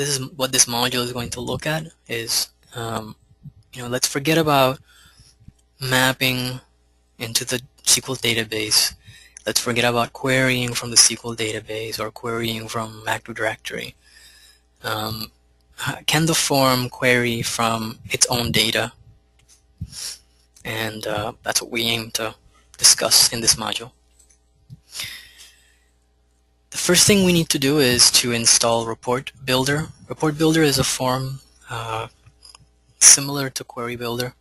this module is going to look at. Is let's forget about mapping into the SQL database. Let's forget about querying from the SQL database or querying from Active Directory. Can the form query from its own data? And that's what we aim to discuss in this module. The first thing we need to do is to install Report Builder. Report Builder is a form similar to Query Builder.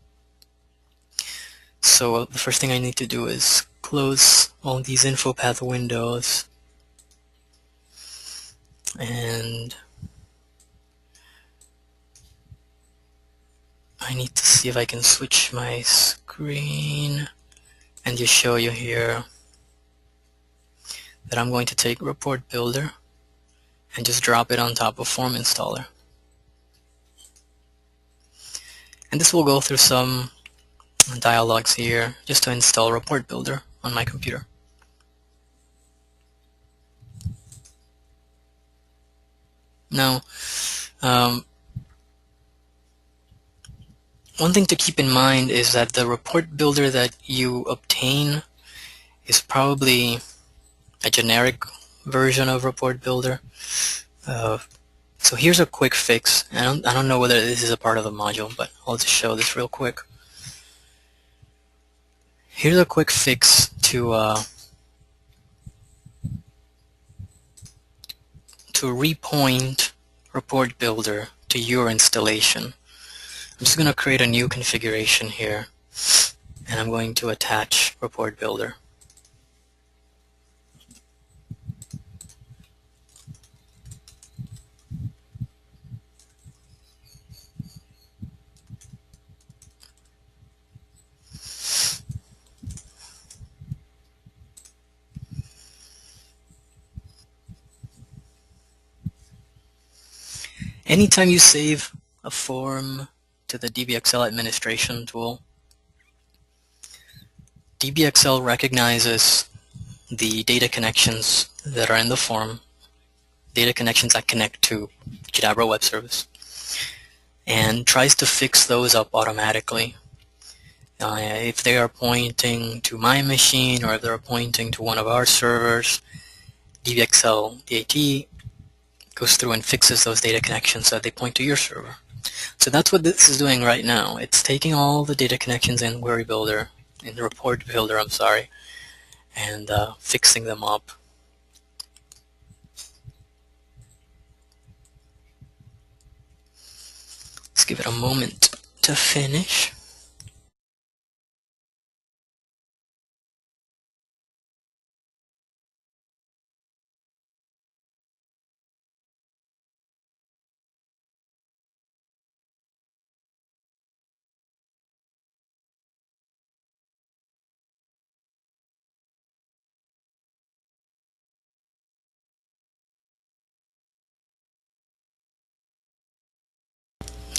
So the first thing I need to do is close all these info path windows, and I need to see if I can switch my screen and just show you here that I'm going to take Report Builder and just drop it on top of Form Installer. And this will go through some dialogues here just to install Report Builder on my computer. Now, one thing to keep in mind is that the Report Builder that you obtain is probably a generic version of Report Builder. So here's a quick fix. I don't know whether this is a part of the module, but I'll just show this real quick. Here's a quick fix to repoint Report Builder to your installation. I'm just going to create a new configuration here, and I'm going to attach Report Builder. Anytime you save a form to the DBXL administration tool, DBXL recognizes the data connections that are in the form, data connections that connect to Qdabra web service, and tries to fix those up automatically. If they are pointing to my machine or if they're pointing to one of our servers, DBXL DAT goes through and fixes those data connections so that they point to your server. So that's what this is doing right now. It's taking all the data connections in Query Builder, in the Report Builder, I'm sorry, and fixing them up. Let's give it a moment to finish.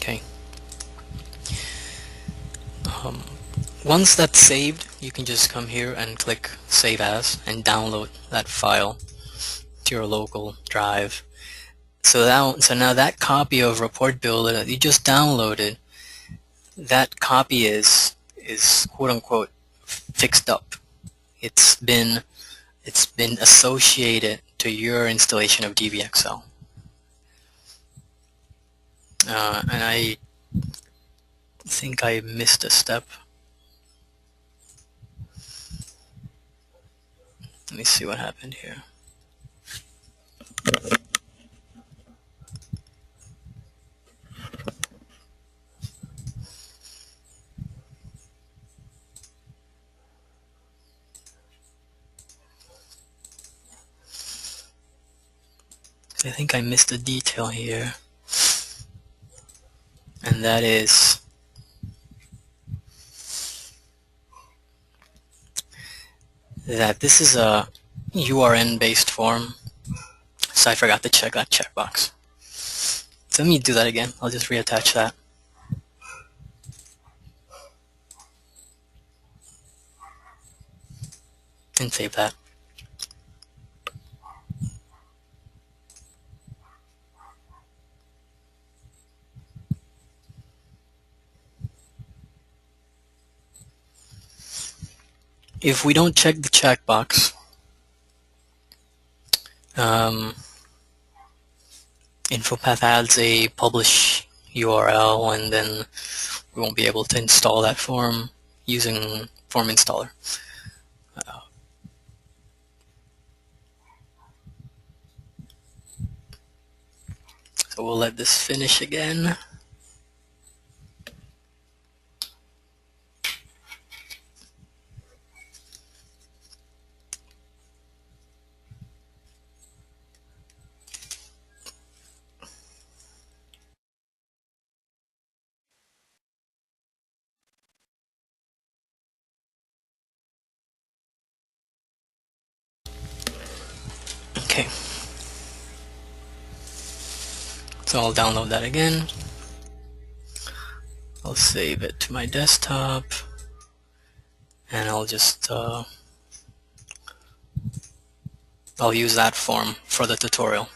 Okay. Once that's saved, you can just come here and click Save As and download that file to your local drive. So now that copy of Report Builder that you just downloaded, that copy is quote unquote fixed up. It's been associated to your installation of DBXL. And I think I missed a step. Let me see what happened here. I think I missed a detail here, and that is that this is a URN-based form, so I forgot to check that checkbox. So let me do that again. I'll just reattach that. And save that. If we don't check the checkbox, InfoPath adds a publish URL, and then we won't be able to install that form using form installer. So we'll let this finish again. Okay. So I'll download that again. I'll save it to my desktop, and I'll just I'll use that form for the tutorial.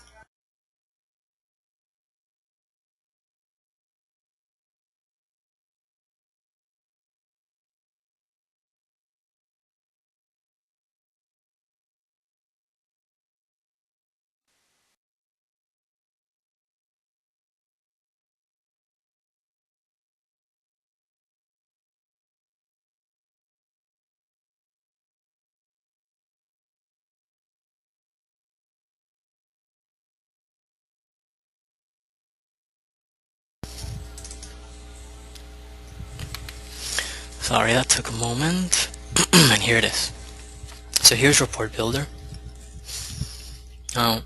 Sorry, that took a moment. And here it is. So here's Report Builder. Now,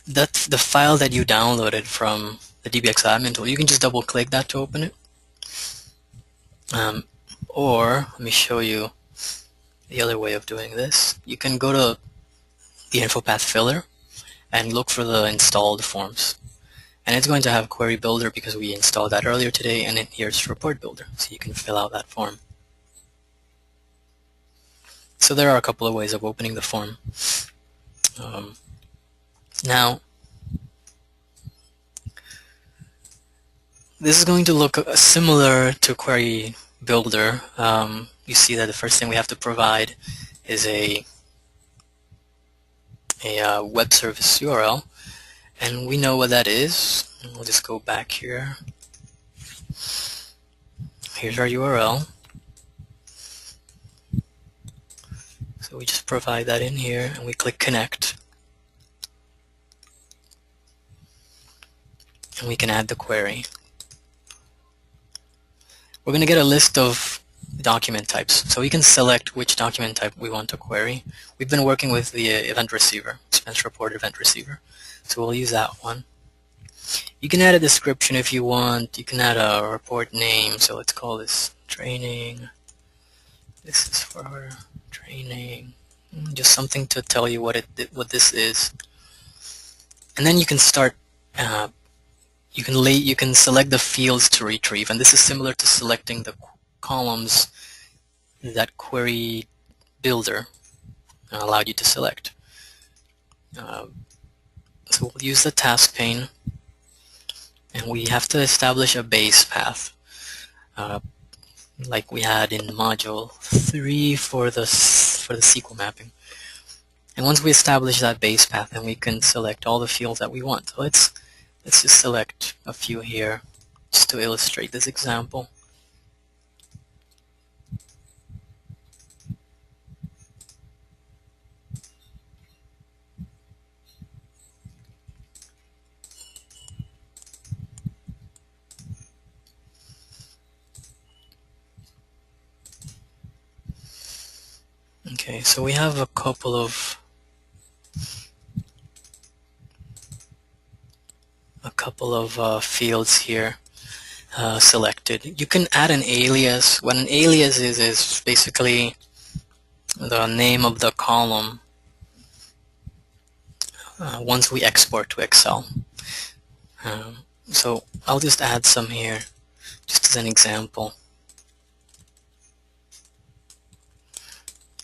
that's the file that you downloaded from the DBXL admin tool. You can just double click that to open it. Or, let me show you the other way of doing this. You can go to the InfoPath filler and look for the installed forms. And it's going to have Query Builder because we installed that earlier today, and here's Report Builder, so you can fill out that form. So there are a couple of ways of opening the form. Now, this is going to look similar to Query Builder. You see that the first thing we have to provide is a web service URL, and we know what that is. We'll just go back here. Here's our URL. So we just provide that in here, and we click Connect. And we can add the query. We're going to get a list of document types, so we can select which document type we want to query. We've been working with the event receiver, expense report event receiver, so we'll use that one. You can add a description if you want. You can add a report name, so let's call this training. This is for our training. Just something to tell you what this is. And then you can start. You can select the fields to retrieve, and this is similar to selecting the columns that Query Builder allowed you to select. So we'll use the task pane, and we have to establish a base path, like we had in module 3 for the SQL mapping. And once we establish that base path, then we can select all the fields that we want. So let's just select a few here just to illustrate this example. Okay, so we have a couple of fields here selected. You can add an alias. What an alias is basically the name of the column once we export to Excel. So I'll just add some here just as an example.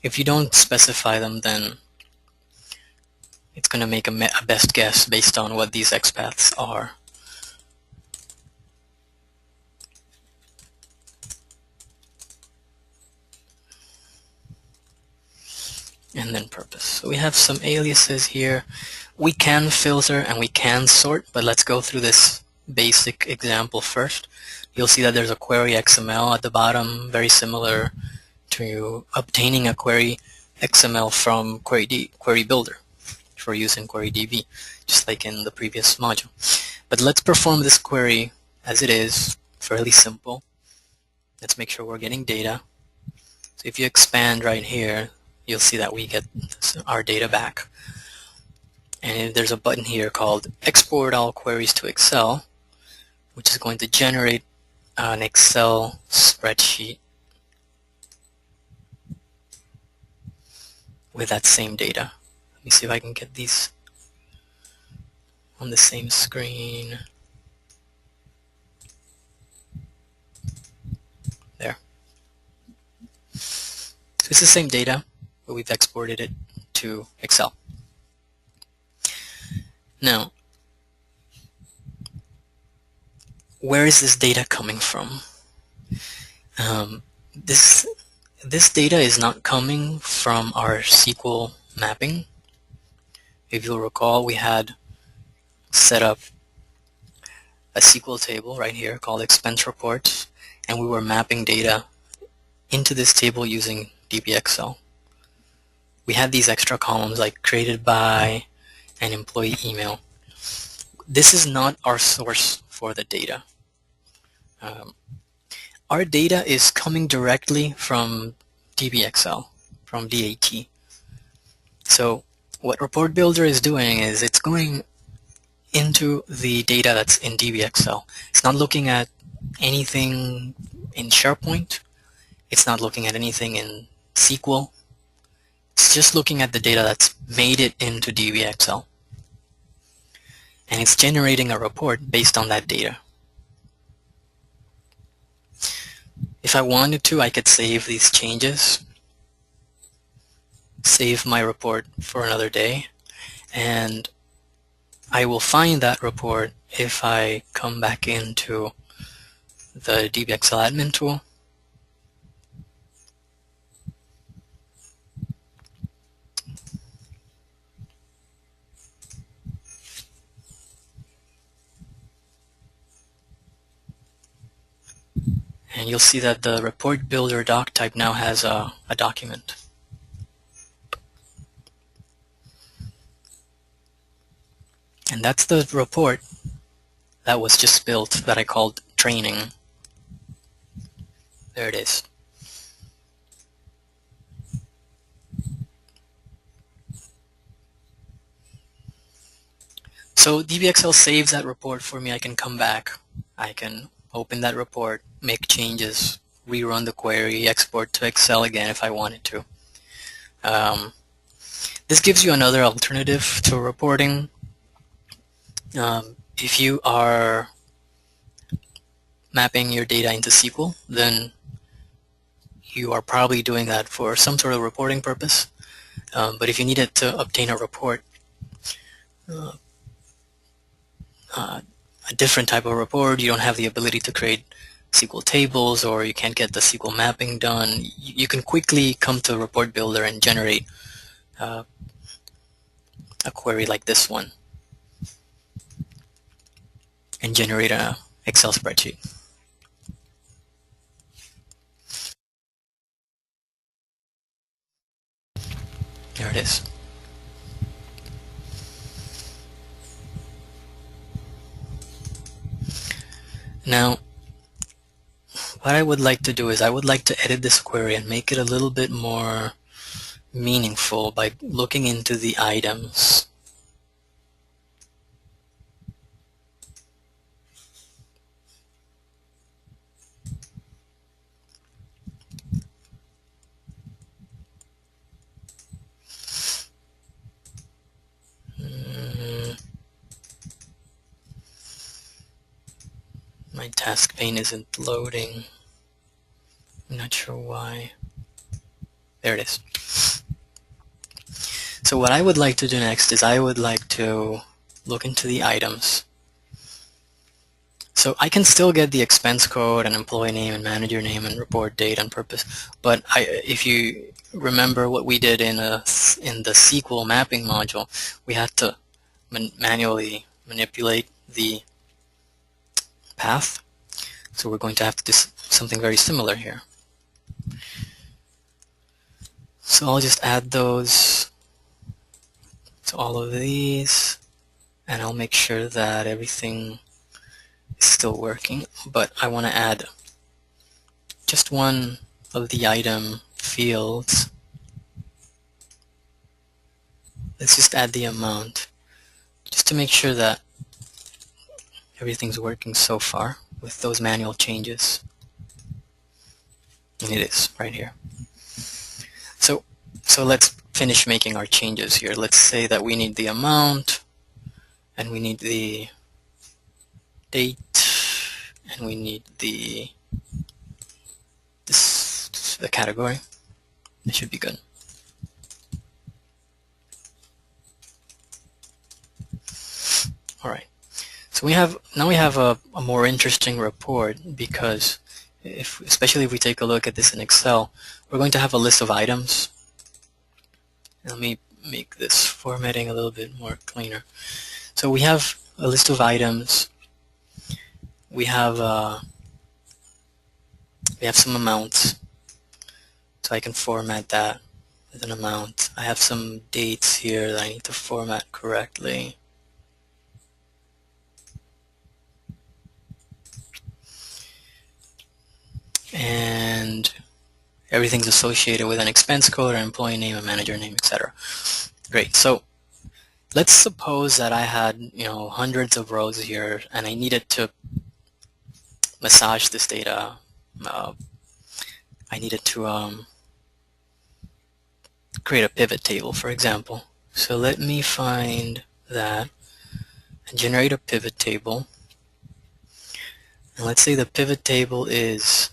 If you don't specify them, then it's going to make a best guess based on what these XPaths are. And then purpose. So we have some aliases here. We can filter and we can sort, but let's go through this basic example first. You'll see that there's a query XML at the bottom, very similar to obtaining a query XML from Query Builder for use in QueryDB, just like in the previous module. But let's perform this query as it is, fairly simple. Let's make sure we're getting data. So if you expand right here, you'll see that we get our data back. And there's a button here called Export All Queries to Excel, which is going to generate an Excel spreadsheet with that same data. Let me see if I can get these on the same screen. There. So it's the same data, but we've exported it to Excel. Now, where is this data coming from? This data is not coming from our SQL mapping. If you'll recall, we had set up a SQL table right here called expense reports, and we were mapping data into this table using DBXL. We had these extra columns like created by and employee email. This is not our source for the data. Our data is coming directly from DBXL, from DAT. So what Report Builder is doing is it's going into the data that's in DBXL. It's not looking at anything in SharePoint. It's not looking at anything in SQL. It's just looking at the data that's made it into DBXL. and it's generating a report based on that data. If I wanted to, I could save these changes, save my report for another day, and I will find that report if I come back into the DBXL admin tool. And you'll see that the report builder doc type now has a document. And that's the report that was just built that I called training. There it is. So DBXL saves that report for me. I can come back. I can open that report, make changes, rerun the query, export to Excel again if I wanted to. This gives you another alternative to reporting. If you are mapping your data into SQL, then you are probably doing that for some sort of reporting purpose. But if you needed to obtain a report, a different type of report, you don't have the ability to create SQL tables, or you can't get the SQL mapping done, you can quickly come to Report Builder and generate a query like this one and generate an Excel spreadsheet. There it is. Now, what I would like to do is I would like to edit this query and make it a little bit more meaningful by looking into the items. My task pane isn't loading. I'm not sure why. There it is. So what I would like to do next is I would like to look into the items. So I can still get the expense code and employee name and manager name and report date and purpose, but if you remember what we did in the SQL mapping module, we had to manually manipulate the path. So we're going to have to do something very similar here. So I'll just add those to all of these, and I'll make sure that everything is still working, but I want to add just one of the item fields. Let's just add the amount, just to make sure that everything's working so far with those manual changes. And it is right here. So let's finish making our changes here. Let's say that we need the amount, and we need the date, and we need the category. It should be good. All right. So now we have a more interesting report, because especially if we take a look at this in Excel, we're going to have a list of items. Let me make this formatting a little bit more cleaner. So we have a list of items. We have some amounts. So I can format that with an amount. I have some dates here that I need to format correctly. And everything's associated with an expense code, an employee name, a manager name, etc. Great. So let's suppose that I had, hundreds of rows here, and I needed to massage this data. I needed to create a pivot table, for example. So let me find that, and generate a pivot table. And let's say the pivot table is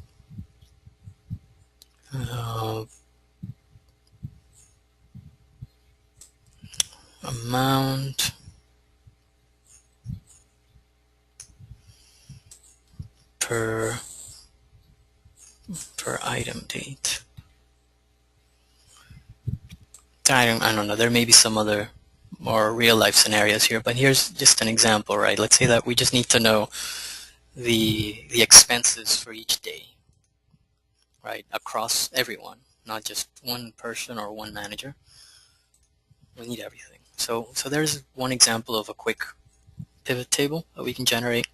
amount per item date. I don't know, there may be some other more real-life scenarios here, but here's just an example, right? Let's say that we just need to know the expenses for each day, right, across everyone, not just one person or one manager. We need everything. So there's one example of a quick pivot table that we can generate.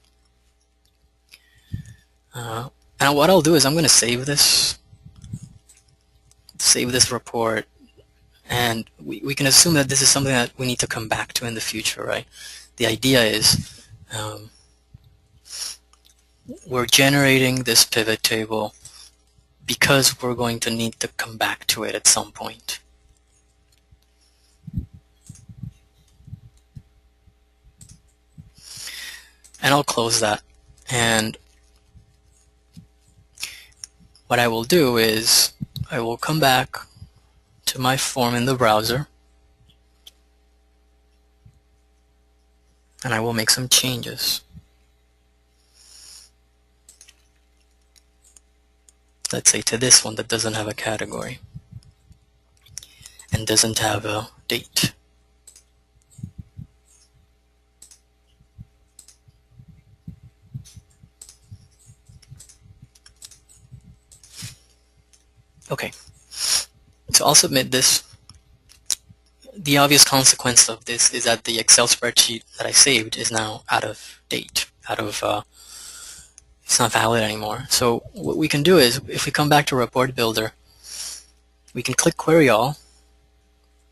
Now what I'll do is I'm going to save this report, and we can assume that this is something that we need to come back to in the future, right? The idea is we're generating this pivot table because we're going to need to come back to it at some point. And I'll close that. And what I will do is I will come back to my form in the browser, and I will make some changes. Let's say to this one that doesn't have a category and doesn't have a date. Okay, so I'll submit this. The obvious consequence of this is that the Excel spreadsheet that I saved is now out of date, it's not valid anymore. So what we can do is, if we come back to Report Builder, we can click Query All.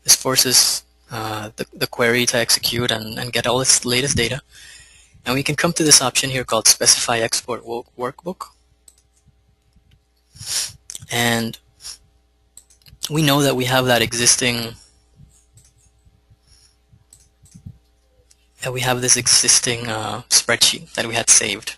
This forces the query to execute and get all its latest data. And we can come to this option here called Specify Export Workbook. And we know that we have that existing, this existing spreadsheet that we had saved.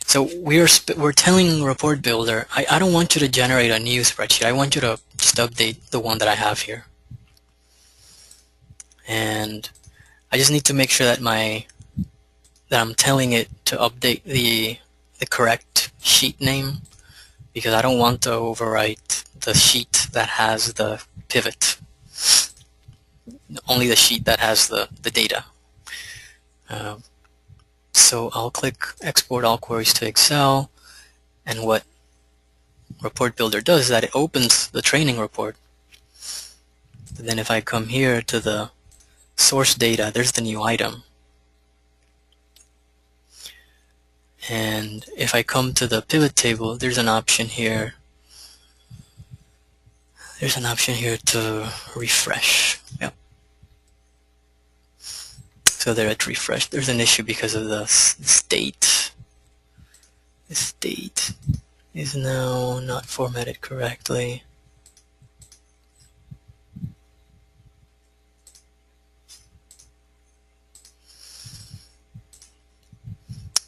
So we're telling Report Builder, I don't want you to generate a new spreadsheet. I want you to just update the one that I have here. And I just need to make sure that I'm telling it to update the correct sheet name, because I don't want to overwrite the sheet that has the pivot, only the sheet that has the data. So I'll click Export All Queries to Excel, and what Report Builder does is that it opens the training report. And then if I come here to the source data, there's the new item. And if I come to the pivot table, there's an option here. There's an option here to refresh. Yep. So there at refresh, there's an issue because of the state. The state is now not formatted correctly.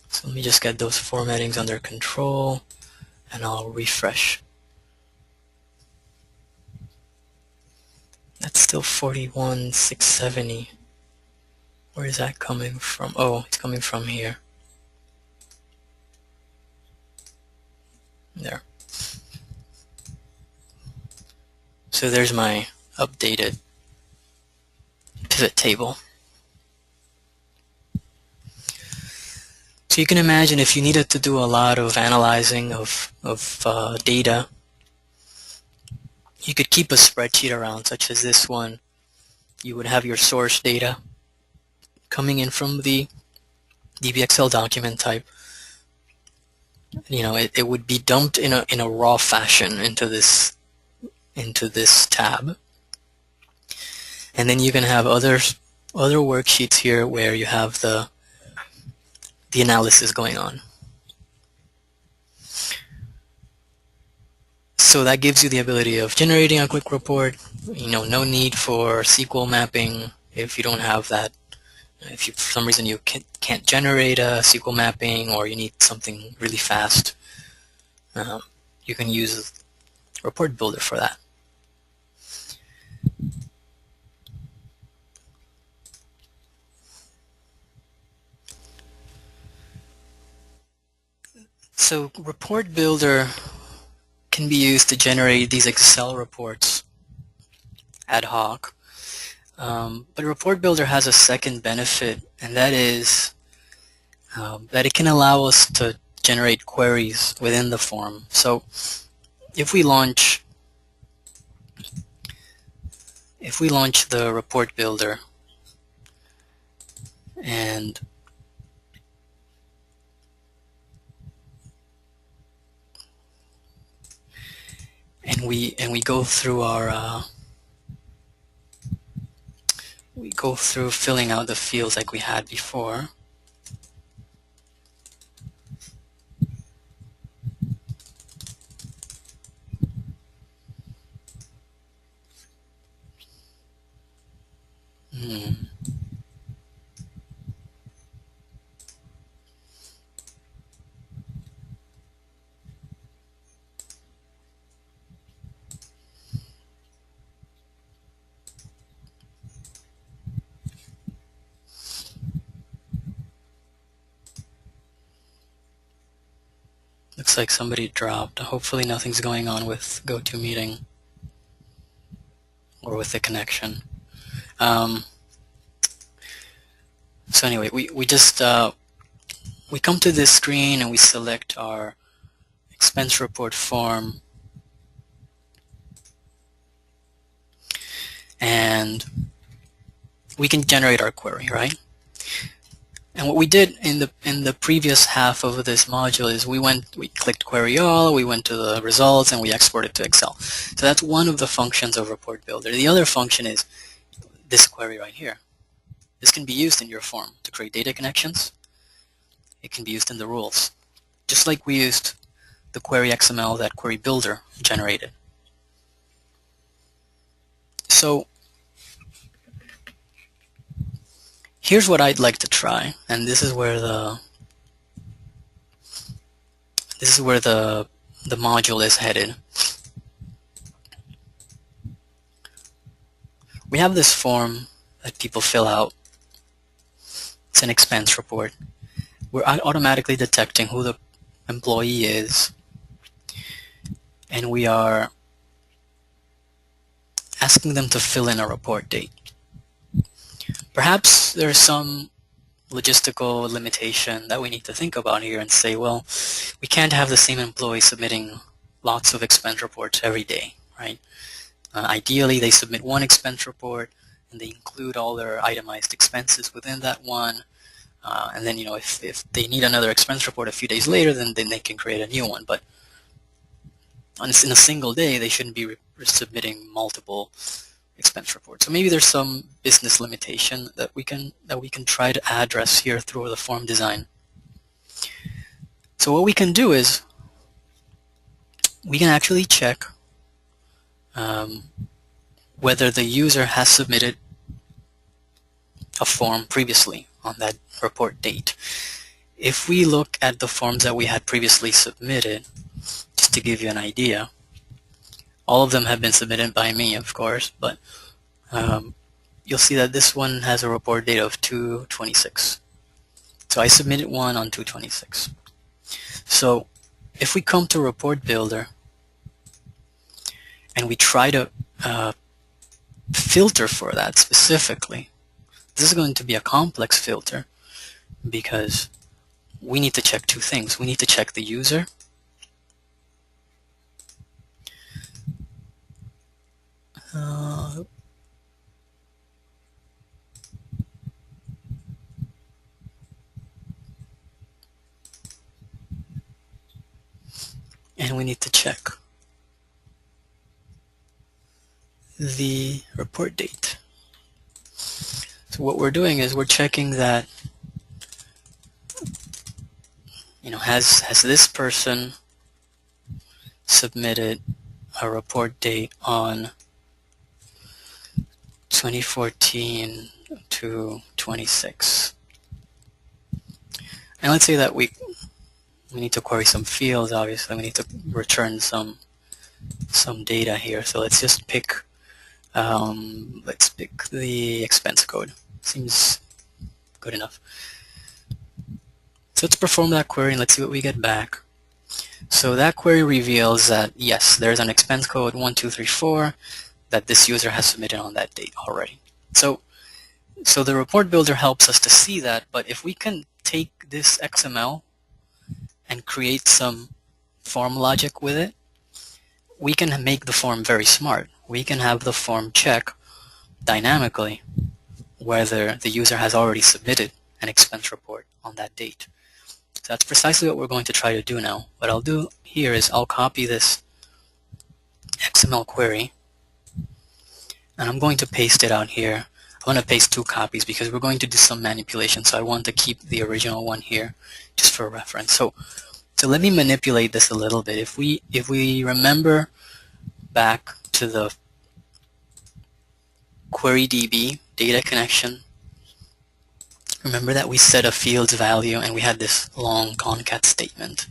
So let me just get those formattings under control, and I'll refresh. That's still 41,670. Where is that coming from? Oh, it's coming from here. There. So there's my updated pivot table. So you can imagine if you needed to do a lot of analyzing of data, you could keep a spreadsheet around, such as this one. You would have your source data coming in from the DBXL document type. It would be dumped in a raw fashion into this tab, and then you can have other worksheets here where you have the analysis going on. So that gives you the ability of generating a quick report. No need for SQL mapping if you don't have that. If for some reason you can't generate a SQL mapping, or you need something really fast, you can use Report Builder for that. So Report Builder can be used to generate these Excel reports ad hoc. But Report Builder has a second benefit, and that is that it can allow us to generate queries within the form. So if we launch the Report Builder and we go through our filling out the fields like we had before. Looks like somebody dropped. Hopefully nothing's going on with GoToMeeting or with the connection. So anyway, we just we come to this screen and we select our expense report form, and we can generate our query, right? And what we did in the previous half of this module is we clicked Query All, we went to the results, and we exported to Excel. So that's one of the functions of Report Builder. The other function is this query right here. This can be used in your form to create data connections. It can be used in the rules, just like we used the query XML that Query Builder generated. So here's what I'd like to try, and this is where the module is headed. We have this form that people fill out. It's an expense report. We're automatically detecting who the employee is, and we are asking them to fill in a report date. Perhaps there's some logistical limitation that we need to think about here and say, well, we can't have the same employee submitting lots of expense reports every day, right? Ideally, they submit one expense report and they include all their itemized expenses within that one. And then, if they need another expense report a few days later, then they can create a new one. But in a single day, they shouldn't be submitting multiple expense reports. So maybe there's some business limitation that we can try to address here through the form design. So what we can do is we can actually check whether the user has submitted a form previously on that report date. If we look at the forms that we had previously submitted, just to give you an idea, all of them have been submitted by me, of course, but you'll see that this one has a report date of 2/26. So I submitted one on 2/26. So if we come to Report Builder and we try to filter for that specifically, this is going to be a complex filter because we need to check two things. We need to check the user, and we need to check the report date. So what we're doing is we're checking that, has this person submitted a report date on 2014 to 26. And let's say that we need to query some fields. Obviously, we need to return some data here. So let's just pick the expense code. Seems good enough. So let's perform that query and let's see what we get back. So that query reveals that yes, there's an expense code 1234 that this user has submitted on that date already. So the report builder helps us to see that, but if we can take this XML and create some form logic with it, we can make the form very smart. We can have the form check dynamically whether the user has already submitted an expense report on that date. So that's precisely what we're going to try to do now. What I'll do here is I'll copy this XML query and I'm going to paste it out here. I'm going to paste 2 copies because we're going to do some manipulation, so I want to keep the original one here just for reference. So let me manipulate this a little bit. If we remember back to the QueryDB data connection, remember that we set a field's value and we had this long concat statement,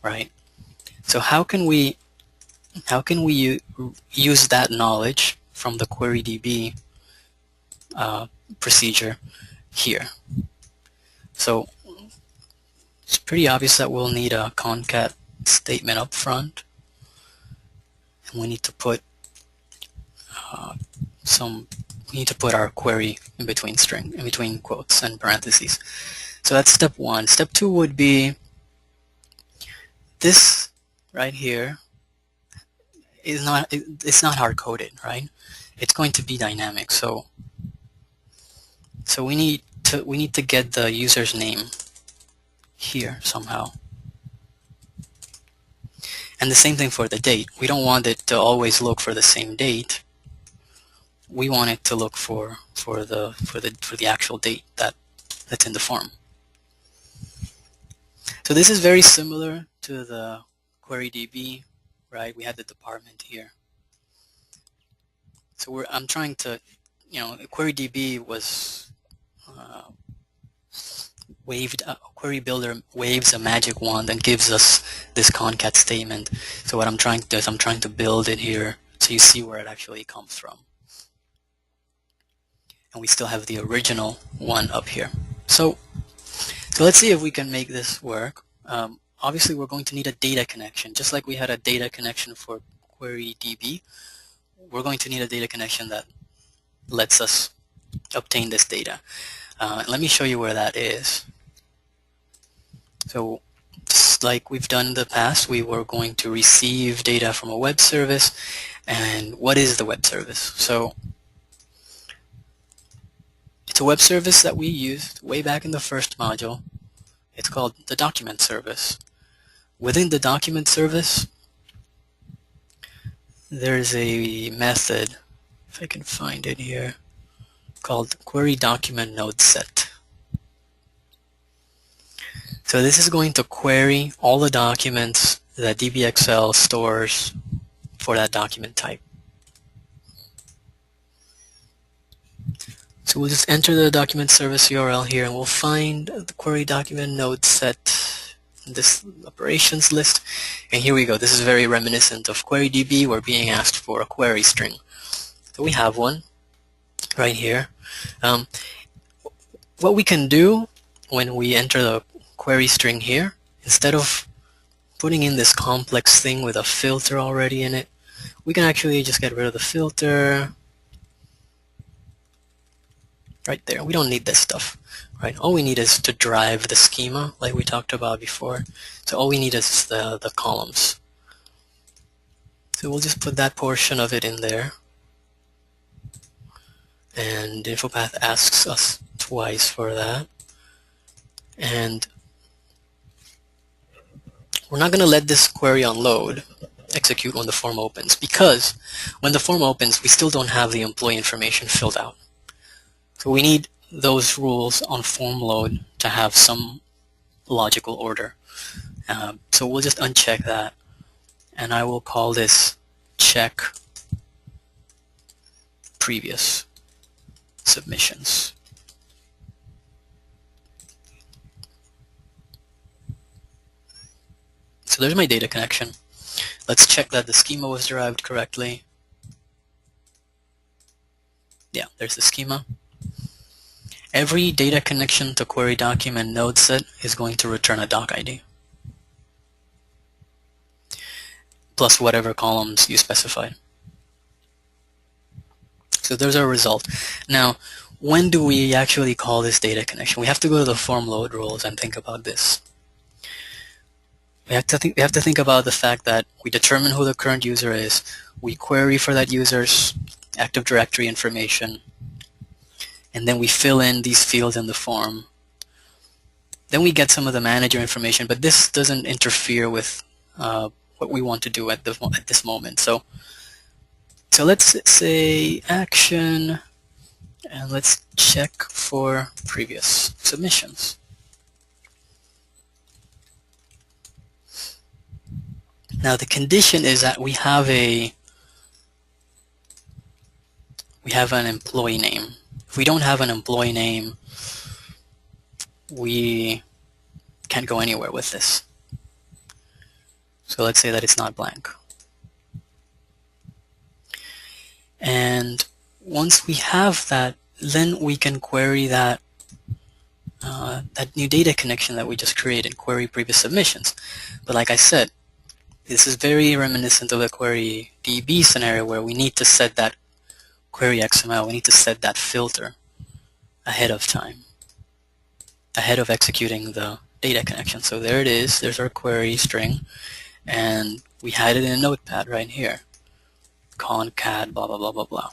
right? So how can we use that knowledge from the QueryDB procedure here? So it's pretty obvious that we'll need a concat statement up front, and we need to put our query in between quotes and parentheses. So that's step 1. Step 2 would be this right here it's not hard coded, right? It's going to be dynamic. So we need to get the user's name here somehow. And the same thing for the date. We don't want it to always look for the same date. We want it to look for the actual date that's in the form. So this is very similar to the QueryDB, right? We had the department here. So I'm trying to, QueryDB was Query Builder waves a magic wand and gives us this concat statement. So what I'm trying to do is I'm trying to build it here so you see where it actually comes from. And we still have the original one up here. So let's see if we can make this work. Obviously, we're going to need a data connection. Just like we had a data connection for QueryDB, we're going to need a data connection that lets us obtain this data. Let me show you where that is. So just like we've done in the past, we were going to receive data from a web service. And what is the web service? So it's a web service that we used way back in the first module. It's called the document service. Within the document service, there's a method, if I can find it here, called query document node set. So this is going to query all the documents that DBXL stores for that document type. So we'll just enter the document service URL here and we'll find the query document node set in this operations list. And here we go. This is very reminiscent of QueryDB. We're being asked for a query string. So we have one right here. What we can do when we enter the query string here, instead of putting in this complex thing with a filter already in it, we can actually just get rid of the filter right there. We don't need this stuff, right? All we need is to drive the schema like we talked about before. So all we need is the columns. So we'll just put that portion of it in there. And InfoPath asks us twice for that. And we're not going to let this query on load execute when the form opens, because when the form opens, we still don't have the employee information filled out. So we need those rules on form load to have some logical order. So we'll just uncheck that, and I will call this check previous submissions. So there's my data connection. Let's check that the schema was derived correctly. Yeah, there's the schema. Every data connection to query document node set is going to return a doc ID, plus whatever columns you specified. So there's our result. Now, when do we actually call this data connection? We have to go to the form load rules and think about this. We have to think about the fact that we determine who the current user is, we query for that user's Active Directory information, and then we fill in these fields in the form. Then we get some of the manager information, but this doesn't interfere with what we want to do at this moment. So let's say action, and let's check for previous submissions. Now the condition is that we have an employee name. If we don't have an employee name, we can't go anywhere with this. So let's say that it's not blank. And once we have that, then we can query that that new data connection that we just created, query previous submissions. But like I said, this is very reminiscent of the query DB scenario where we need to set that query XML, we need to set that filter ahead of time, ahead of executing the data connection. So there it is, there's our query string, and we had it in a notepad right here, concat blah blah blah blah blah.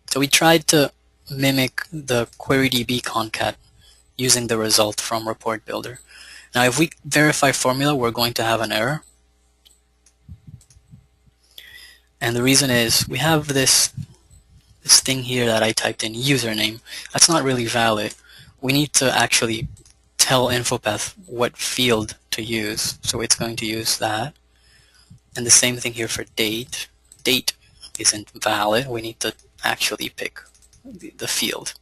So we tried to mimic the query DB concat using the result from report builder. Now if we verify formula, we're going to have an error. And the reason is we have this thing here that I typed in username. That's not really valid. We need to actually tell InfoPath what field to use. So it's going to use that. And the same thing here for date. Date isn't valid. We need to actually pick the field.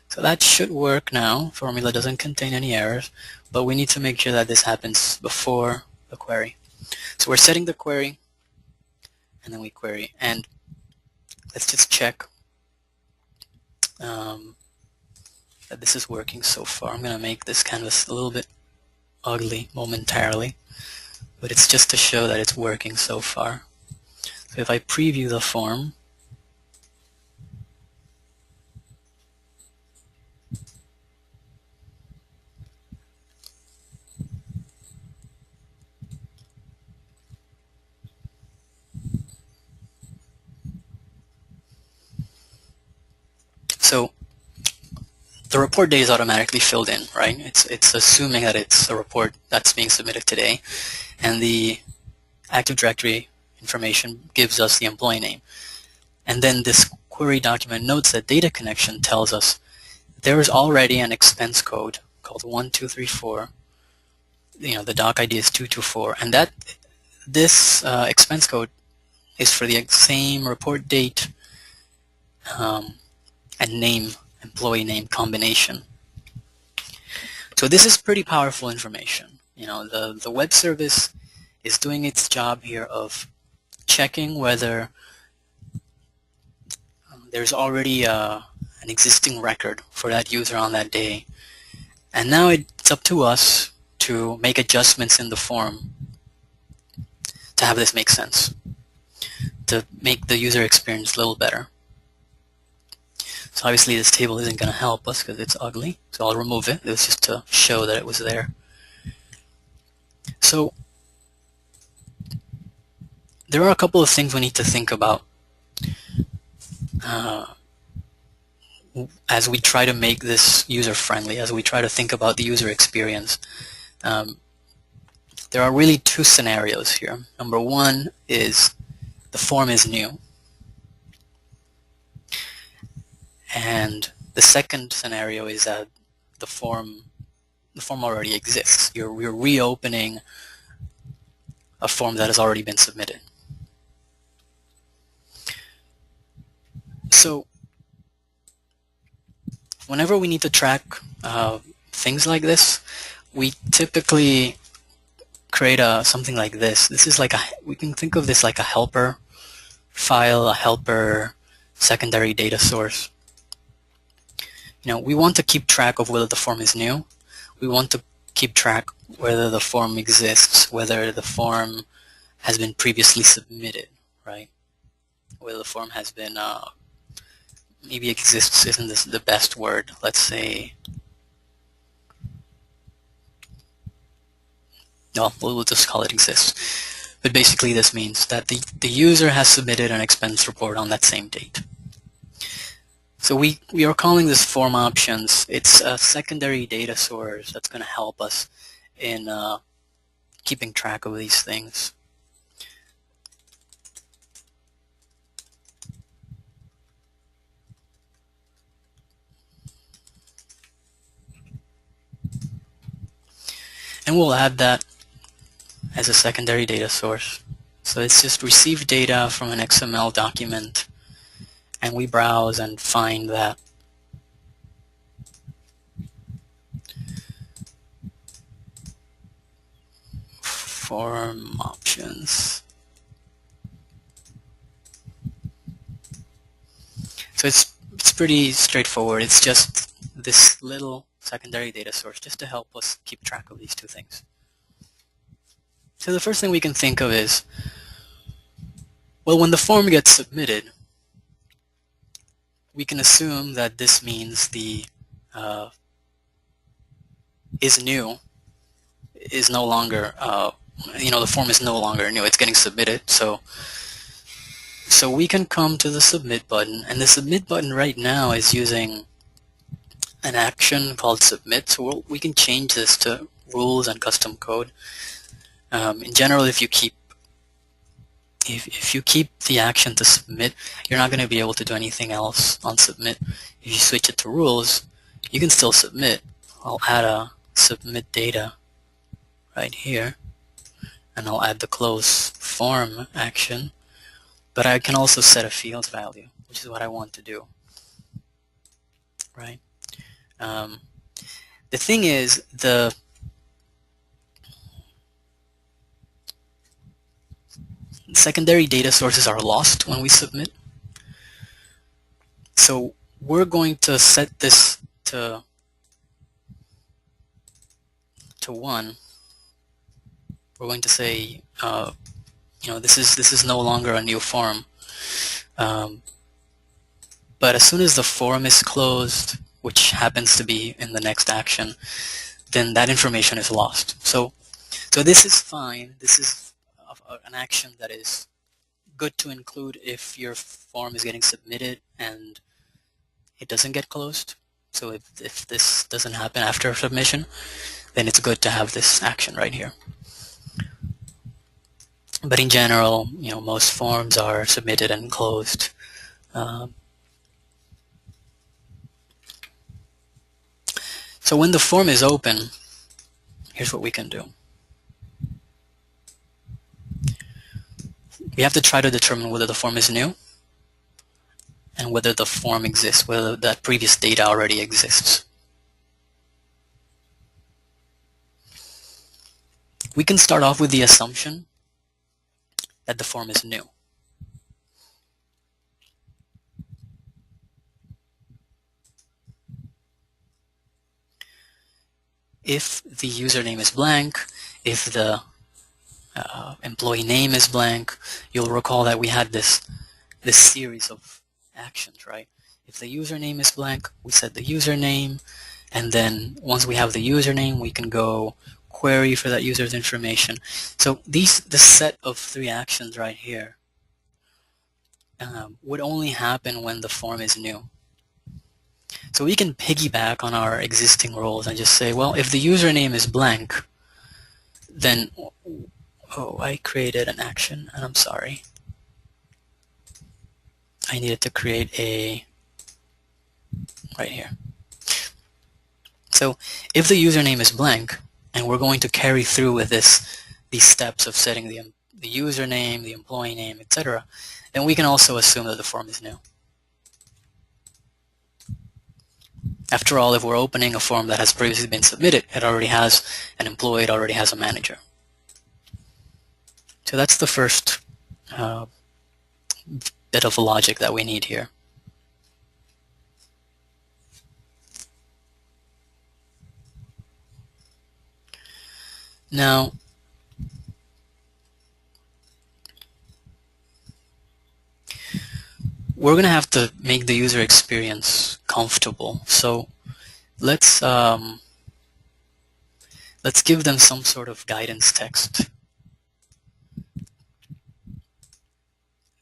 So that should work now. Formula doesn't contain any errors, but we need to make sure that this happens before the query. So we're setting the query, and then we query. And let's just check that this is working so far. I'm going to make this canvas a little bit ugly momentarily, but it's just to show that it's working so far. So if I preview the form, so the report date is automatically filled in, right? It's assuming that it's a report that's being submitted today, and the Active Directory information gives us the employee name. And then this query document notes that data connection tells us there is already an expense code called 1234. You know, the doc ID is 224, and that this expense code is for the same report date and name, employee name combination. So this is pretty powerful information. You know, the web service is doing its job here of checking whether there's already an existing record for that user on that day. And now it's up to us to make adjustments in the form to have this make sense, to make the user experience a little better. So obviously this table isn't going to help us because it's ugly, so I'll remove it. It was just to show that it was there. So there are a couple of things we need to think about as we try to make this user-friendly, as we try to think about the user experience. There are really two scenarios here. Number one is the form is new. And the second scenario is that the form already exists. We're reopening a form that has already been submitted. So whenever we need to track things like this, we typically create something like this. This is like we can think of this like a helper file, a helper secondary data source. We want to keep track of whether the form is new. We want to keep track whether the form exists, whether the form has been previously submitted, right? Whether the form has been, maybe exists isn't this the best word. Let's say, no, we'll just call it exists. But basically this means that the user has submitted an expense report on that same date. So we are calling this form options. It's a secondary data source that's going to help us in keeping track of these things. And we'll add that as a secondary data source. So it's just receive data from an XML document, and we browse and find that form options. So it's pretty straightforward. It's just this little secondary data source just to help us keep track of these two things. So the first thing we can think of is, well, when the form gets submitted, we can assume that this means the is new is no longer, the form is no longer new. It's getting submitted. So we can come to the submit button, and the submit button right now is using an action called submit. So we can change this to rules and custom code. In general, if you keep the action to submit, you're not going to be able to do anything else on submit. If you switch it to rules, you can still submit. I'll add a submit data right here, and I'll add the close form action, but I can also set a fields value, which is what I want to do, right? The thing is, the secondary data sources are lost when we submit. So we're going to set this to 1. We're going to say, this is no longer a new form. But as soon as the form is closed, which happens to be in the next action, then that information is lost. So this is fine. This is an action that is good to include if your form is getting submitted and it doesn't get closed. So if this doesn't happen after submission, then it's good to have this action right here. But in general, most forms are submitted and closed. So when the form is open, here's what we can do. We have to try to determine whether the form is new and whether the form exists, whether that previous data already exists. We can start off with the assumption that the form is new. If the username is blank, if the employee name is blank, you'll recall that we had this series of actions, right? If the username is blank, we set the username, and then once we have the username, we can go query for that user's information. So this set of 3 actions right here would only happen when the form is new. So we can piggyback on our existing roles and just say, well, if the username is blank, then, oh, I created an action, and I'm sorry. I needed to create a, right here. So if the username is blank, and we're going to carry through with these steps of setting the username, the employee name, etc., then we can also assume that the form is new. After all, if we're opening a form that has previously been submitted, it already has an employee, it already has a manager. So that's the first bit of logic that we need here. Now, we're going to have to make the user experience comfortable. So let's give them some sort of guidance text.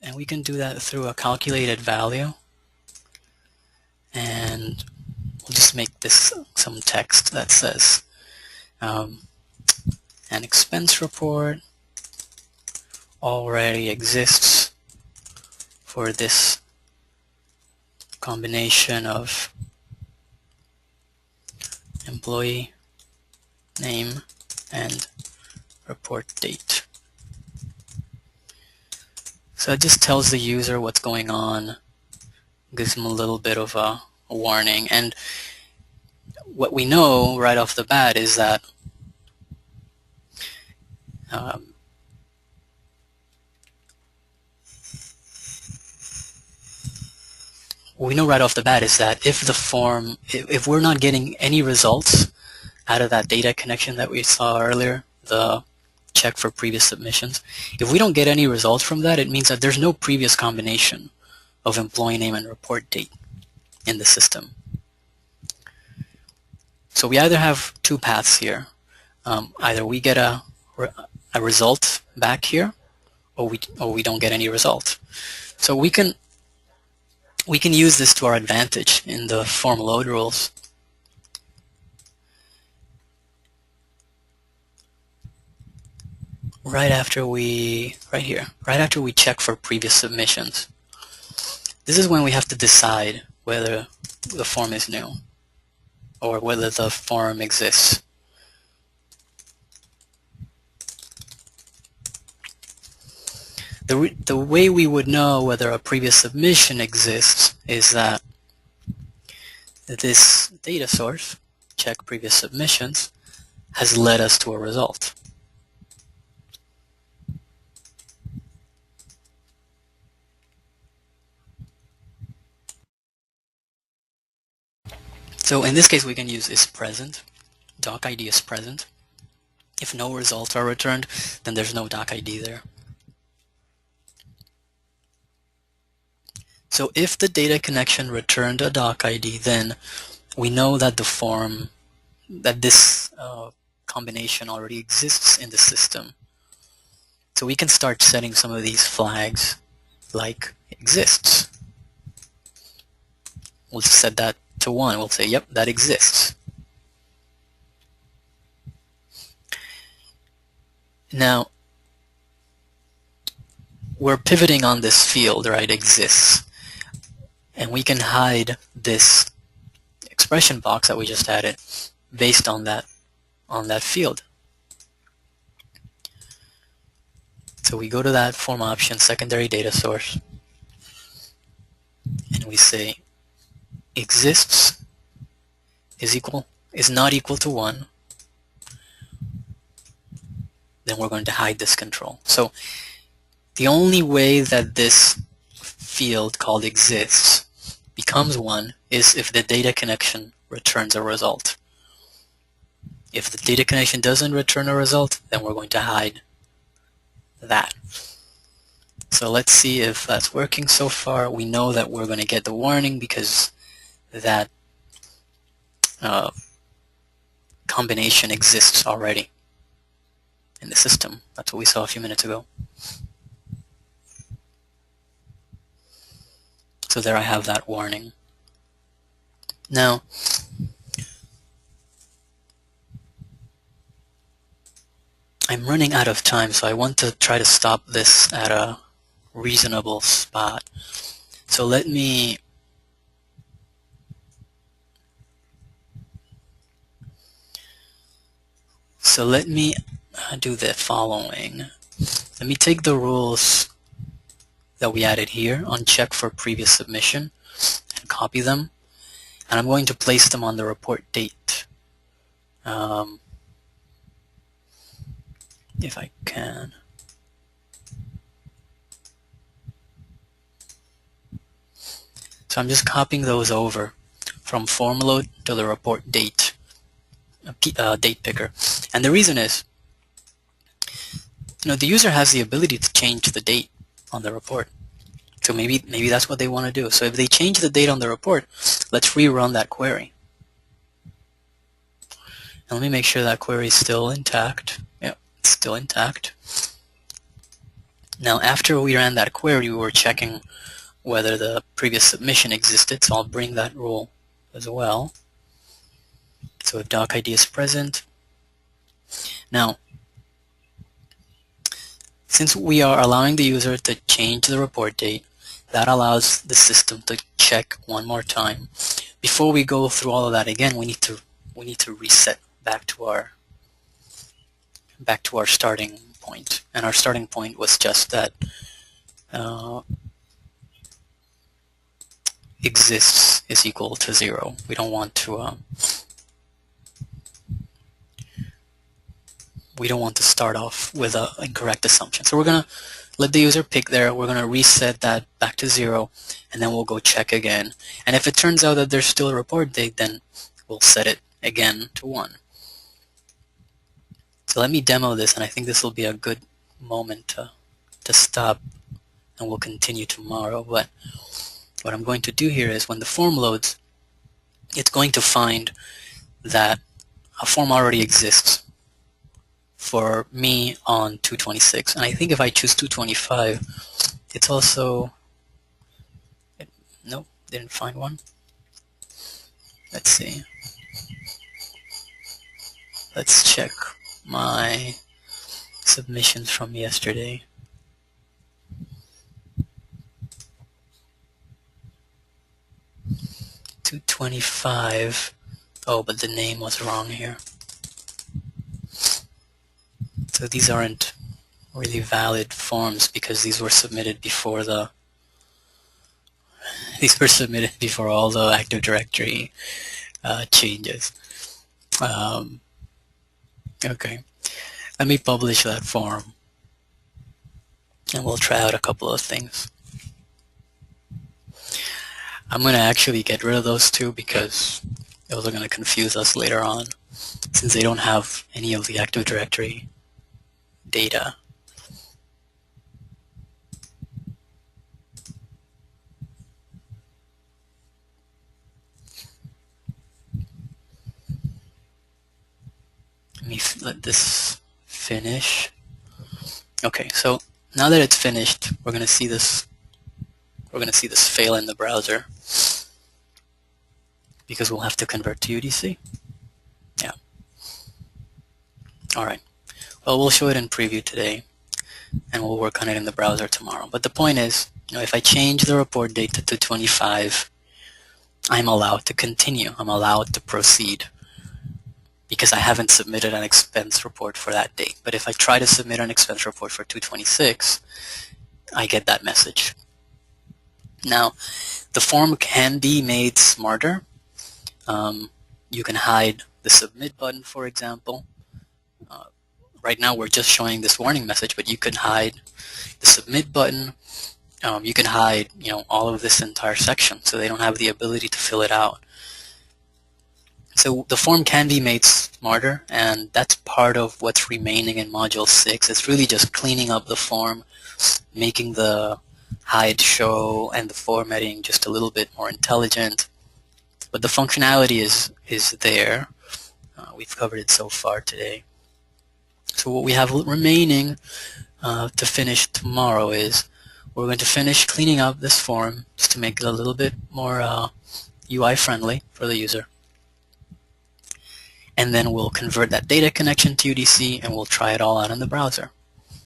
And we can do that through a calculated value. And we'll just make this some text that says an expense report already exists for this combination of employee name and report date. So it just tells the user what's going on, gives them a little bit of a warning. And what we know right off the bat is that if the form, if we're not getting any results out of that data connection that we saw earlier, the check for previous submissions, if we don't get any results from that, it means that there's no previous combination of employee name and report date in the system. So we either have two paths here. Either we get a result back here, or we don't get any result. So we can use this to our advantage in the form load rules. Right after we check for previous submissions. This is when we have to decide whether the form is new or whether the form exists. The way we would know whether a previous submission exists is that this data source, check previous submissions, has led us to a result. So in this case, we can use isPresent. Doc ID is present. If no results are returned, then there's no doc ID there. So if the data connection returned a doc ID, then we know that the form, that this combination already exists in the system. So we can start setting some of these flags like exists. We'll just set that to 1. We'll say, yep, that exists. Now, we're pivoting on this field, right, exists. And we can hide this expression box that we just added based on that field. So we go to that form option, secondary data source, and we say exists is not equal to 1. Then we're going to hide this control. So the only way that this field called exists becomes 1 is if the data connection returns a result. If the data connection doesn't return a result, then we're going to hide that. So let's see if that's working so far. We know that we're going to get the warning because that combination exists already in the system. That's what we saw a few minutes ago. So there I have that warning. Now, I'm running out of time, so I want to try to stop this at a reasonable spot. So let me do the following. Let me take the rules that we added here on check for previous submission and copy them. and I'm going to place them on the report date. If I can. So I'm just copying those over from form load to the report date date picker. And the reason is, the user has the ability to change the date on the report. So maybe that's what they want to do. So if they change the date on the report, let's rerun that query. And let me make sure that query is still intact. Yep, it's still intact. Now after we ran that query, we were checking whether the previous submission existed, so I'll bring that rule as well. So if doc ID is present. Now, since we are allowing the user to change the report date, that allows the system to check one more time. Before we go through all of that again, we need to reset back to our starting point. And our starting point was just that exists is equal to 0. We don't want to start off with an incorrect assumption. So we're going to let the user pick there. We're going to reset that back to 0, and then we'll go check again. And if it turns out that there's still a report date, then we'll set it again to 1. So let me demo this, and I think this will be a good moment to stop, and we'll continue tomorrow. But what I'm going to do here is when the form loads, it's going to find that a form already exists for me on 226. And I think if I choose 225, it's also, nope, didn't find one. Let's see. Let's check my submissions from yesterday. $225. Oh, but the name was wrong here. So these aren't really valid forms because these were submitted before all the Active Directory changes. Okay, let me publish that form, and we'll try out a couple of things. I'm going to actually get rid of those two because those are going to confuse us later on, since they don't have any of the Active Directory data. Let me let this finish. Okay, so now that it's finished, we're going to see this. We're going to see this fail in the browser because we'll have to convert to UDC. Yeah. All right. Well, we'll show it in preview today, and we'll work on it in the browser tomorrow. But the point is, if I change the report date to 225, I'm allowed to continue. I'm allowed to proceed because I haven't submitted an expense report for that date. But if I try to submit an expense report for 226, I get that message. Now, the form can be made smarter. You can hide the submit button, for example. Right now we're just showing this warning message, but you can hide the submit button. You can hide, all of this entire section, so they don't have the ability to fill it out. So the form can be made smarter, and that's part of what's remaining in Module 6. It's really just cleaning up the form, making the hide, show, and the formatting just a little bit more intelligent. But the functionality is there. We've covered it so far today. So what we have remaining to finish tomorrow is we're going to finish cleaning up this form just to make it a little bit more UI friendly for the user. And then we'll convert that data connection to UDC, and we'll try it all out in the browser.